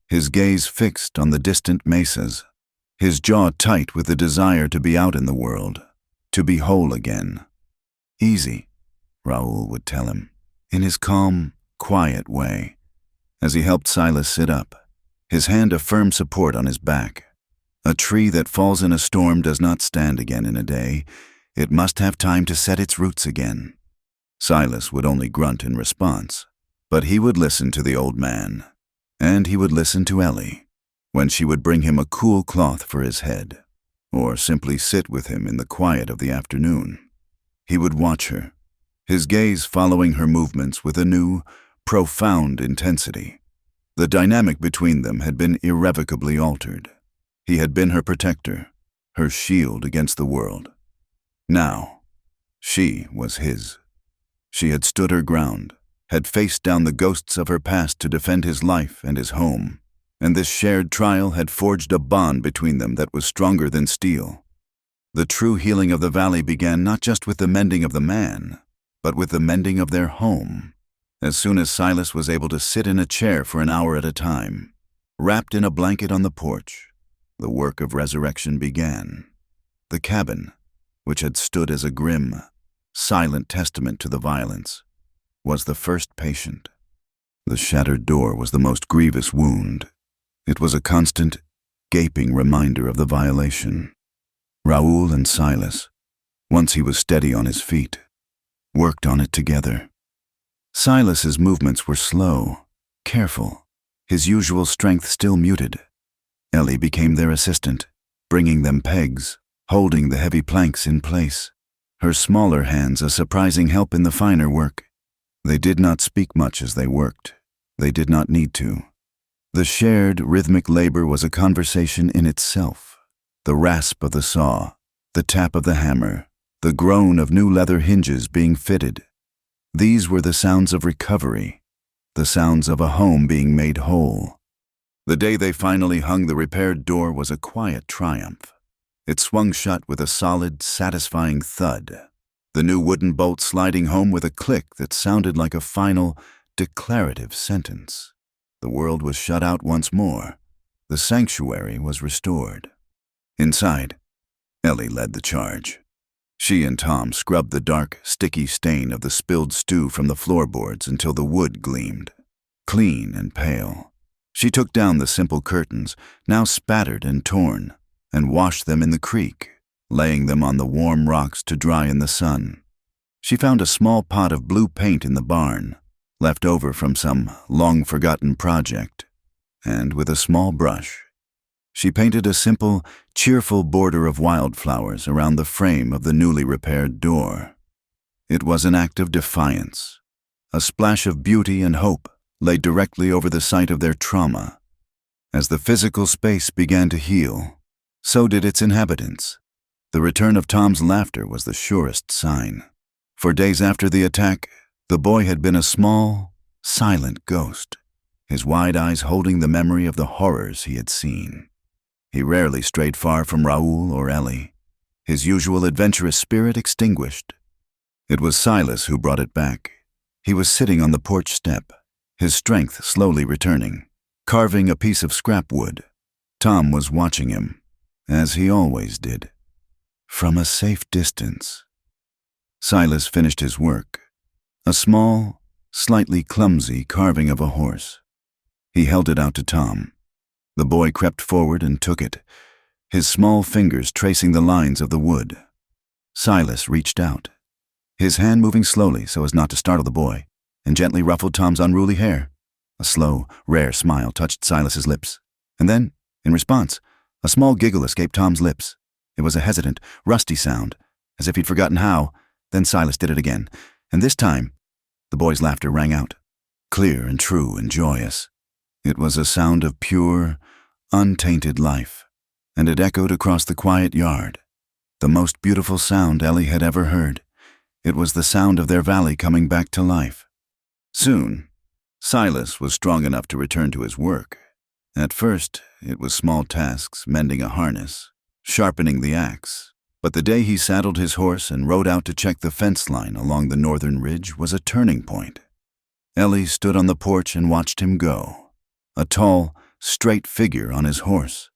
A: his gaze fixed on the distant mesas, his jaw tight with the desire to be out in the world, to be whole again. "Easy," Raoul would tell him, in his calm, quiet way, as he helped Silas sit up, his hand a firm support on his back. A tree that falls in a storm does not stand again in a day. It must have time to set its roots again. Silas would only grunt in response, but he would listen to the old man, and he would listen to Ellie, when she would bring him a cool cloth for his head, or simply sit with him in the quiet of the afternoon. He would watch her, his gaze following her movements with a new, profound intensity. The dynamic between them had been irrevocably altered. He had been her protector, her shield against the world. Now, she was his. She had stood her ground, had faced down the ghosts of her past to defend his life and his home, and this shared trial had forged a bond between them that was stronger than steel. The true healing of the valley began not just with the mending of the man, but with the mending of their home. As soon as Silas was able to sit in a chair for an hour at a time, wrapped in a blanket on the porch, the work of resurrection began. The cabin, which had stood as a grim, silent testament to the violence, was the first patient. The shattered door was the most grievous wound. It was a constant, gaping reminder of the violation. Raoul and Silas, once he was steady on his feet, worked on it together. Silas's movements were slow, careful, his usual strength still muted. Ellie became their assistant, bringing them pegs, holding the heavy planks in place, her smaller hands a surprising help in the finer work. They did not speak much as they worked. They did not need to. The shared, rhythmic labor was a conversation in itself. The rasp of the saw, the tap of the hammer, the groan of new leather hinges being fitted. These were the sounds of recovery, the sounds of a home being made whole. The day they finally hung the repaired door was a quiet triumph. It swung shut with a solid, satisfying thud, the new wooden bolt sliding home with a click that sounded like a final, declarative sentence. The world was shut out once more. The sanctuary was restored. Inside, Ellie led the charge. She and Tom scrubbed the dark, sticky stain of the spilled stew from the floorboards until the wood gleamed, clean and pale. She took down the simple curtains, now spattered and torn, and washed them in the creek, laying them on the warm rocks to dry in the sun. She found a small pot of blue paint in the barn, left over from some long-forgotten project, and with a small brush, she painted a simple, cheerful border of wildflowers around the frame of the newly repaired door. It was an act of defiance. A splash of beauty and hope lay directly over the site of their trauma. As the physical space began to heal, so did its inhabitants. The return of Tom's laughter was the surest sign. For days after the attack, the boy had been a small, silent ghost, his wide eyes holding the memory of the horrors he had seen. He rarely strayed far from Raoul or Ellie, his usual adventurous spirit extinguished. It was Silas who brought it back. He was sitting on the porch step, his strength slowly returning, carving a piece of scrap wood. Tom was watching him, as he always did, from a safe distance. Silas finished his work, a small, slightly clumsy carving of a horse. He held it out to Tom. The boy crept forward and took it, his small fingers tracing the lines of the wood. Silas reached out, his hand moving slowly so as not to startle the boy, and gently ruffled Tom's unruly hair. A slow, rare smile touched Silas's lips, and then, in response, a small giggle escaped Tom's lips. It was a hesitant, rusty sound, as if he'd forgotten how. Then Silas did it again, and this time, the boy's laughter rang out, clear and true and joyous. It was a sound of pure, untainted life, and it echoed across the quiet yard. The most beautiful sound Ellie had ever heard. It was the sound of their valley coming back to life. Soon, Silas was strong enough to return to his work. At first, it was small tasks, mending a harness, sharpening the axe. But the day he saddled his horse and rode out to check the fence line along the northern ridge was a turning point. Ellie stood on the porch and watched him go, a tall, straight figure on his horse,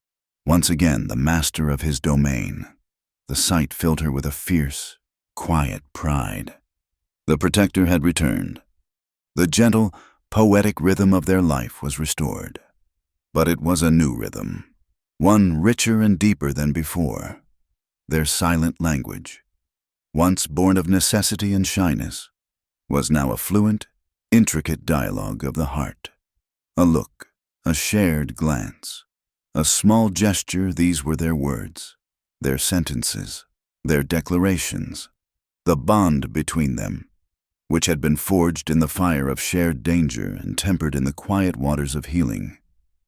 A: once again the master of his domain. The sight filled her with a fierce, quiet pride. The protector had returned. The gentle, poetic rhythm of their life was restored. But it was a new rhythm, one richer and deeper than before. Their silent language, once born of necessity and shyness, was now a fluent, intricate dialogue of the heart. A look, a shared glance, a small gesture, these were their words, their sentences, their declarations. The bond between them, which had been forged in the fire of shared danger and tempered in the quiet waters of healing,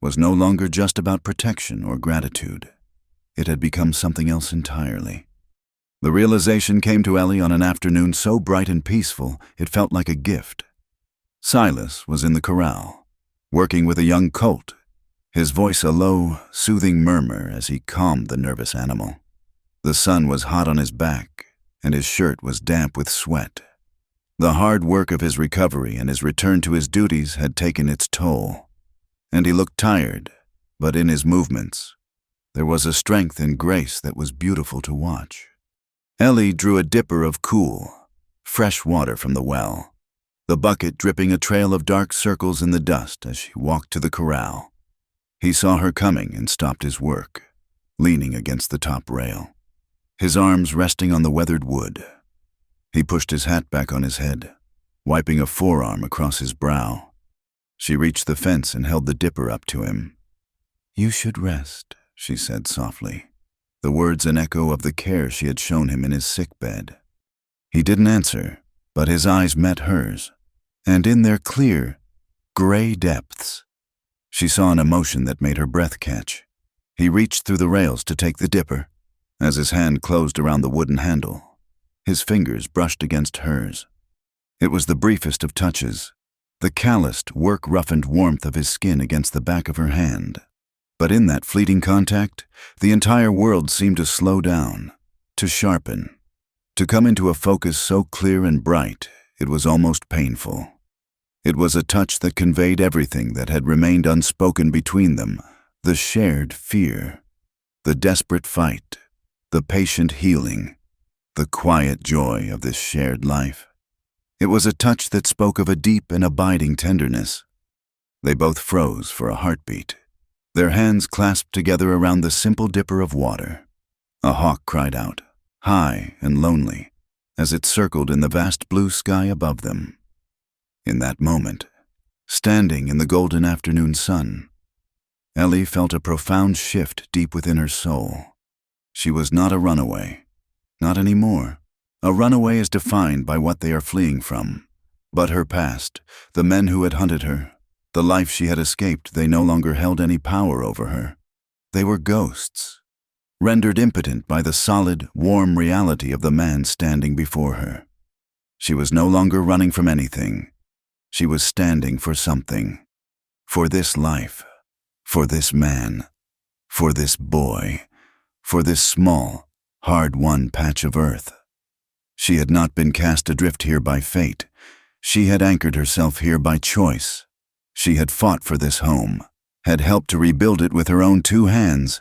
A: was no longer just about protection or gratitude. It had become something else entirely. The realization came to Ellie on an afternoon so bright and peaceful it felt like a gift. Silas was in the corral, working with a young colt, his voice a low, soothing murmur as he calmed the nervous animal. The sun was hot on his back, and his shirt was damp with sweat. The hard work of his recovery and his return to his duties had taken its toll, and he looked tired, but in his movements, there was a strength and grace that was beautiful to watch. Ellie drew a dipper of cool, fresh water from the well, the bucket dripping a trail of dark circles in the dust as she walked to the corral. He saw her coming and stopped his work, leaning against the top rail, his arms resting on the weathered wood. He pushed his hat back on his head, wiping a forearm across his brow. She reached the fence and held the dipper up to him. "You should rest," she said softly, the words an echo of the care she had shown him in his sick bed. He didn't answer, but his eyes met hers, and in their clear, gray depths, she saw an emotion that made her breath catch. He reached through the rails to take the dipper. As his hand closed around the wooden handle, his fingers brushed against hers. It was the briefest of touches, the calloused, work-roughened warmth of his skin against the back of her hand. But in that fleeting contact, the entire world seemed to slow down, to sharpen, to come into a focus so clear and bright it was almost painful. It was a touch that conveyed everything that had remained unspoken between them, the shared fear, the desperate fight, the patient healing, the quiet joy of this shared life. It was a touch that spoke of a deep and abiding tenderness. They both froze for a heartbeat, their hands clasped together around the simple dipper of water. A hawk cried out, high and lonely, as it circled in the vast blue sky above them. In that moment, standing in the golden afternoon sun, Ellie felt a profound shift deep within her soul. She was not a runaway, not anymore. A runaway is defined by what they are fleeing from. But her past, the men who had hunted her, the life she had escaped, they no longer held any power over her. They were ghosts, rendered impotent by the solid, warm reality of the man standing before her. She was no longer running from anything. She was standing for something. For this life, for this man, for this boy, for this small, hard-won patch of earth. She had not been cast adrift here by fate. She had anchored herself here by choice. She had fought for this home, had helped to rebuild it with her own 2 hands.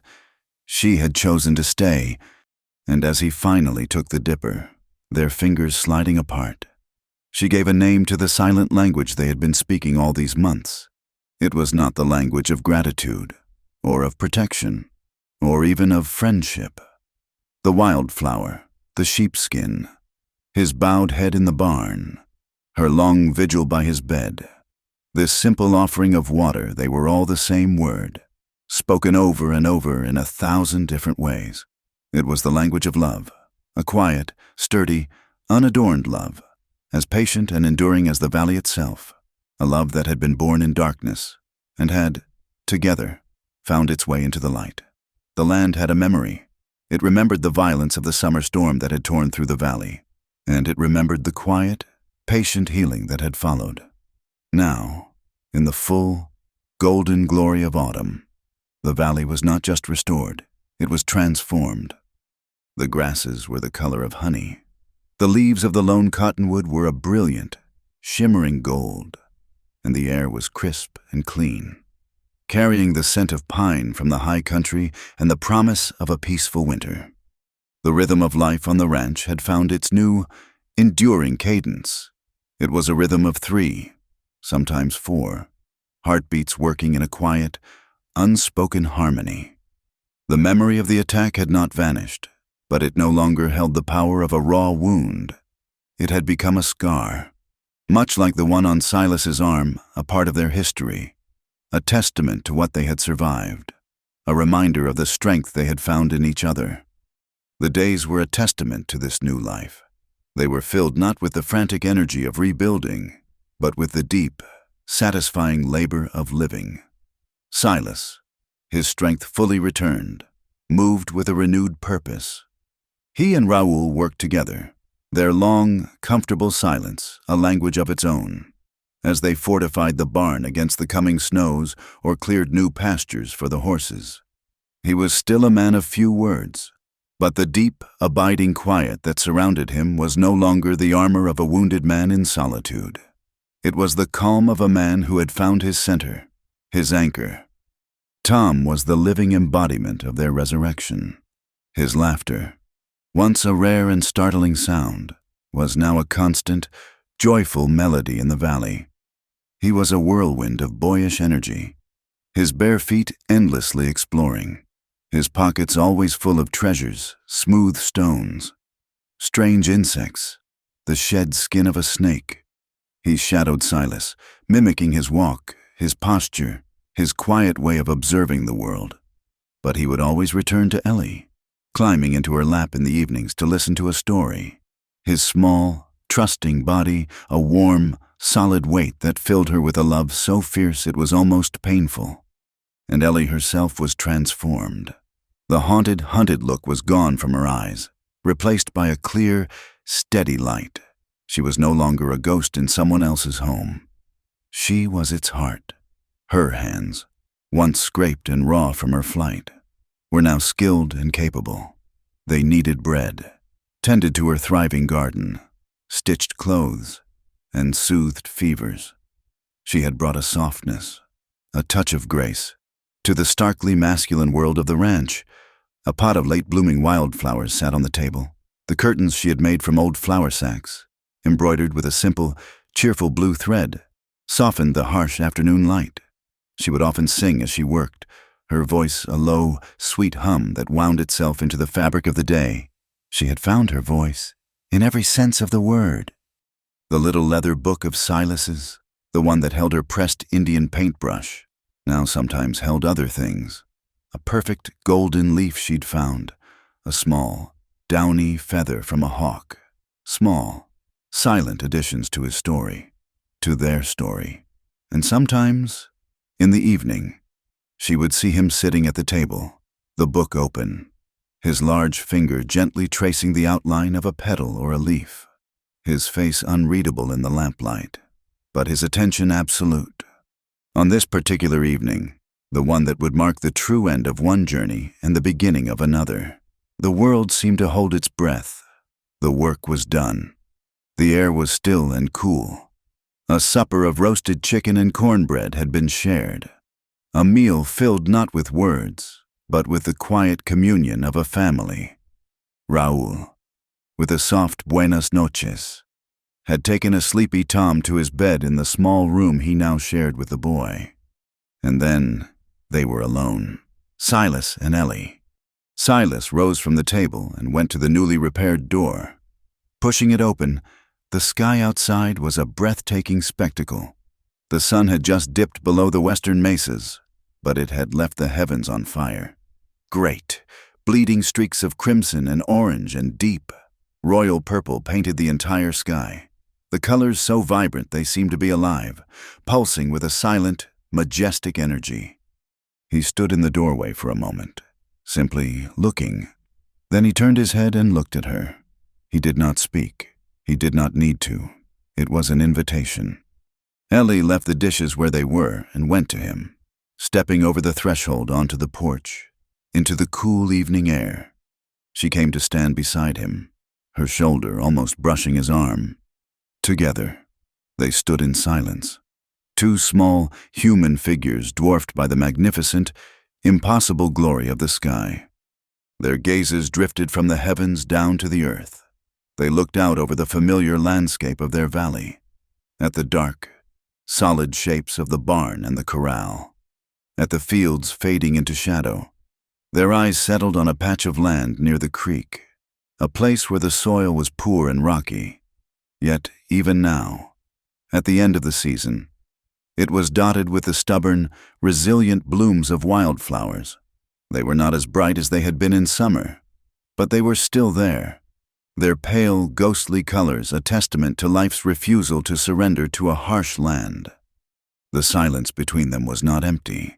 A: She had chosen to stay, and as he finally took the dipper, their fingers sliding apart, she gave a name to the silent language they had been speaking all these months. It was not the language of gratitude, or of protection, or even of friendship. The wildflower, the sheepskin, his bowed head in the barn, her long vigil by his bed. This simple offering of water, they were all the same word, spoken over and over in 1,000 different ways. It was the language of love, a quiet, sturdy, unadorned love, as patient and enduring as the valley itself, a love that had been born in darkness and had, together, found its way into the light. The land had a memory. It remembered the violence of the summer storm that had torn through the valley, and it remembered the quiet, patient healing that had followed. Now, in the full, golden glory of autumn, the valley was not just restored, it was transformed. The grasses were the color of honey. The leaves of the lone cottonwood were a brilliant, shimmering gold, and the air was crisp and clean, carrying the scent of pine from the high country and the promise of a peaceful winter. The rhythm of life on the ranch had found its new, enduring cadence. It was a rhythm of 3, sometimes 4, heartbeats working in a quiet, unspoken harmony. The memory of the attack had not vanished, but it no longer held the power of a raw wound. It had become a scar, much like the one on Silas's arm, a part of their history, a testament to what they had survived, a reminder of the strength they had found in each other. The days were a testament to this new life. They were filled not with the frantic energy of rebuilding, but with the deep, satisfying labor of living. Silas, his strength fully returned, moved with a renewed purpose. He and Raoul worked together, their long, comfortable silence a language of its own, as they fortified the barn against the coming snows or cleared new pastures for the horses. He was still a man of few words, but the deep, abiding quiet that surrounded him was no longer the armor of a wounded man in solitude. It was the calm of a man who had found his center, his anchor. Tom was the living embodiment of their resurrection. His laughter, once a rare and startling sound, was now a constant, joyful melody in the valley. He was a whirlwind of boyish energy, his bare feet endlessly exploring, his pockets always full of treasures, smooth stones, strange insects, the shed skin of a snake. He shadowed Silas, mimicking his walk, his posture, his quiet way of observing the world. But he would always return to Ellie, climbing into her lap in the evenings to listen to a story. His small, trusting body, a warm, solid weight that filled her with a love so fierce it was almost painful. And Ellie herself was transformed. The haunted, hunted look was gone from her eyes, replaced by a clear, steady light. She was no longer a ghost in someone else's home. She was its heart. Her hands, once scraped and raw from her flight, were now skilled and capable. They kneaded bread, tended to her thriving garden, stitched clothes, and soothed fevers. She had brought a softness, a touch of grace, to the starkly masculine world of the ranch. A pot of late-blooming wildflowers sat on the table. The curtains she had made from old flour sacks, embroidered with a simple, cheerful blue thread, softened the harsh afternoon light. She would often sing as she worked, her voice a low, sweet hum that wound itself into the fabric of the day. She had found her voice, in every sense of the word. The little leather book of Silas's, the one that held her pressed Indian paintbrush, now sometimes held other things. A perfect golden leaf she'd found, a small, downy feather from a hawk. Small, silent additions to his story, to their story. And sometimes, in the evening, she would see him sitting at the table, the book open, his large finger gently tracing the outline of a petal or a leaf, his face unreadable in the lamplight, but his attention absolute. On this particular evening, the one that would mark the true end of one journey and the beginning of another, the world seemed to hold its breath. The work was done. The air was still and cool. A supper of roasted chicken and cornbread had been shared, a meal filled not with words, but with the quiet communion of a family. Raoul, with a soft buenas noches, had taken a sleepy Tom to his bed in the small room he now shared with the boy. And then they were alone, Silas and Ellie. Silas rose from the table and went to the newly repaired door. Pushing it open, the sky outside was a breathtaking spectacle. The sun had just dipped below the western mesas, but it had left the heavens on fire. Great, bleeding streaks of crimson and orange and deep, royal purple painted the entire sky. The colors so vibrant they seemed to be alive, pulsing with a silent, majestic energy. He stood in the doorway for a moment, simply looking. Then he turned his head and looked at her. He did not speak. He did not need to. It was an invitation. Ellie left the dishes where they were and went to him, stepping over the threshold onto the porch, into the cool evening air. She came to stand beside him, her shoulder almost brushing his arm. Together, they stood in silence, two small, human figures dwarfed by the magnificent, impossible glory of the sky. Their gazes drifted from the heavens down to the earth. They looked out over the familiar landscape of their valley, at the dark, solid shapes of the barn and the corral, at the fields fading into shadow. Their eyes settled on a patch of land near the creek, a place where the soil was poor and rocky. Yet, even now, at the end of the season, it was dotted with the stubborn, resilient blooms of wildflowers. They were not as bright as they had been in summer, but they were still there, their pale, ghostly colors a testament to life's refusal to surrender to a harsh land. The silence between them was not empty.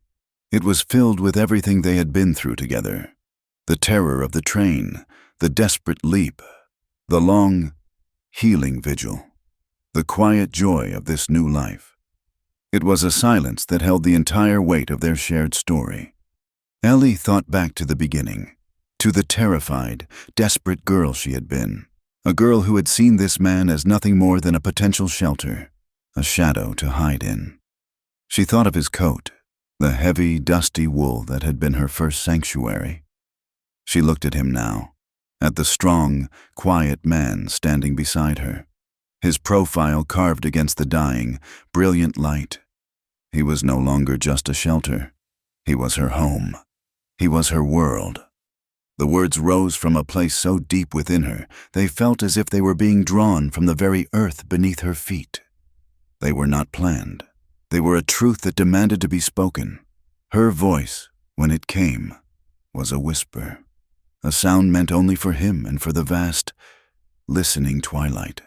A: It was filled with everything they had been through together. The terror of the train, the desperate leap, the long, healing vigil, the quiet joy of this new life. It was a silence that held the entire weight of their shared story. Ellie thought back to the beginning, to the terrified, desperate girl she had been, a girl who had seen this man as nothing more than a potential shelter, a shadow to hide in. She thought of his coat, the heavy, dusty wool that had been her first sanctuary. She looked at him now, at the strong, quiet man standing beside her, his profile carved against the dying, brilliant light. He was no longer just a shelter. He was her home. He was her world. The words rose from a place so deep within her, they felt as if they were being drawn from the very earth beneath her feet. They were not planned. They were a truth that demanded to be spoken. Her voice, when it came, was a whisper, a sound meant only for him and for the vast, listening twilight.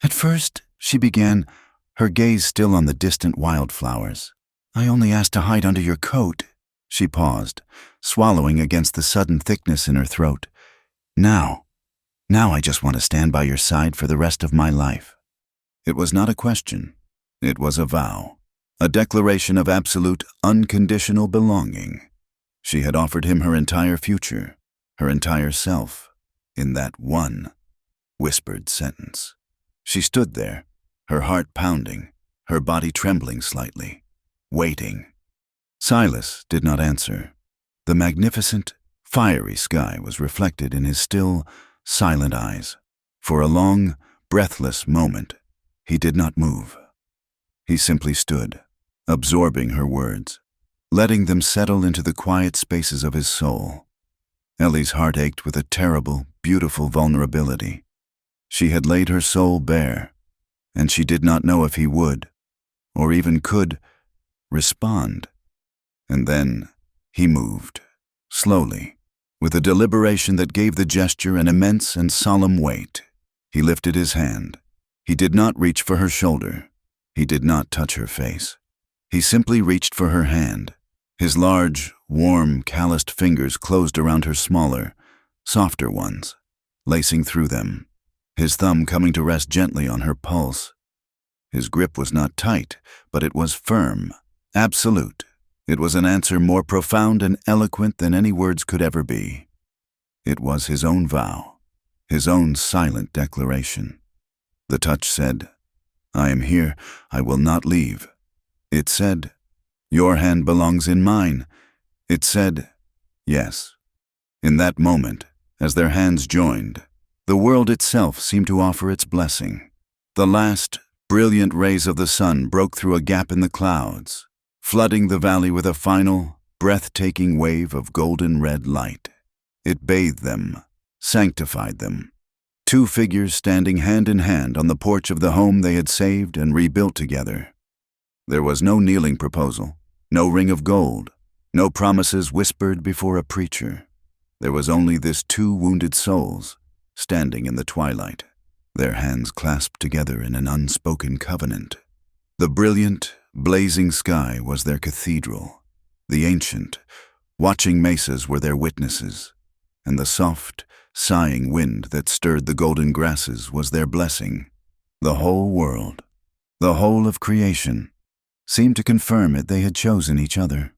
A: At first, she began, her gaze still on the distant wildflowers. "I only asked to hide under your coat." She paused, swallowing against the sudden thickness in her throat. Now I just want to stand by your side for the rest of my life." It was not a question. It was a vow, a declaration of absolute, unconditional belonging. She had offered him her entire future, her entire self, in that one whispered sentence. She stood there, her heart pounding, her body trembling slightly, waiting. Silas did not answer. The magnificent, fiery sky was reflected in his still, silent eyes. For a long, breathless moment, he did not move. He simply stood, absorbing her words, letting them settle into the quiet spaces of his soul. Ellie's heart ached with a terrible, beautiful vulnerability. She had laid her soul bare, and she did not know if he would, or even could, respond. And then he moved, slowly, with a deliberation that gave the gesture an immense and solemn weight. He lifted his hand. He did not reach for her shoulder. He did not touch her face. He simply reached for her hand. His large, warm, calloused fingers closed around her smaller, softer ones, lacing through them, his thumb coming to rest gently on her pulse. His grip was not tight, but it was firm, absolute. It was an answer more profound and eloquent than any words could ever be. It was his own vow, his own silent declaration. The touch said, "I am here, I will not leave." It said, "Your hand belongs in mine." It said, "Yes." In that moment, as their hands joined, the world itself seemed to offer its blessing. The last, brilliant rays of the sun broke through a gap in the clouds, flooding the valley with a final, breathtaking wave of golden red light. It bathed them, sanctified them. Two figures standing hand in hand on the porch of the home they had saved and rebuilt together. There was no kneeling proposal, no ring of gold, no promises whispered before a preacher. There was only this two wounded souls, standing in the twilight, their hands clasped together in an unspoken covenant. The brilliant, blazing sky was their cathedral. The ancient, watching mesas were their witnesses, and the soft, sighing wind that stirred the golden grasses was their blessing. The whole world, the whole of creation, seemed to confirm it they had chosen each other.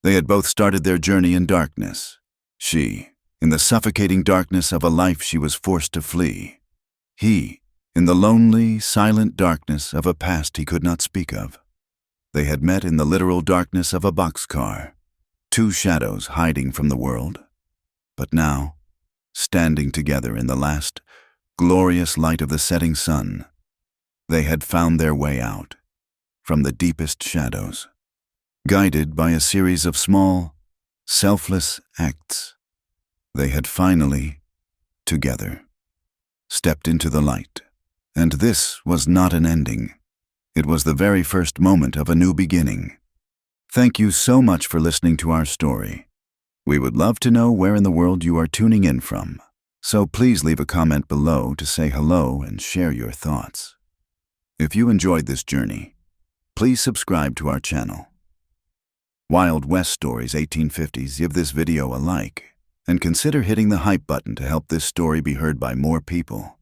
A: They had both started their journey in darkness. She, in the suffocating darkness of a life she was forced to flee. He, in the lonely, silent darkness of a past he could not speak of. They had met in the literal darkness of a boxcar, two shadows hiding from the world. But now, standing together in the last, glorious light of the setting sun, they had found their way out from the deepest shadows, guided by a series of small, selfless acts. They had finally, together, stepped into the light. And this was not an ending. It was the very first moment of a new beginning. Thank you so much for listening to our story. We would love to know where in the world you are tuning in from, so please leave a comment below to say hello and share your thoughts. If you enjoyed this journey, please subscribe to our channel. Wild West Stories 1850s, give this video a like, and consider hitting the hype button to help this story be heard by more people.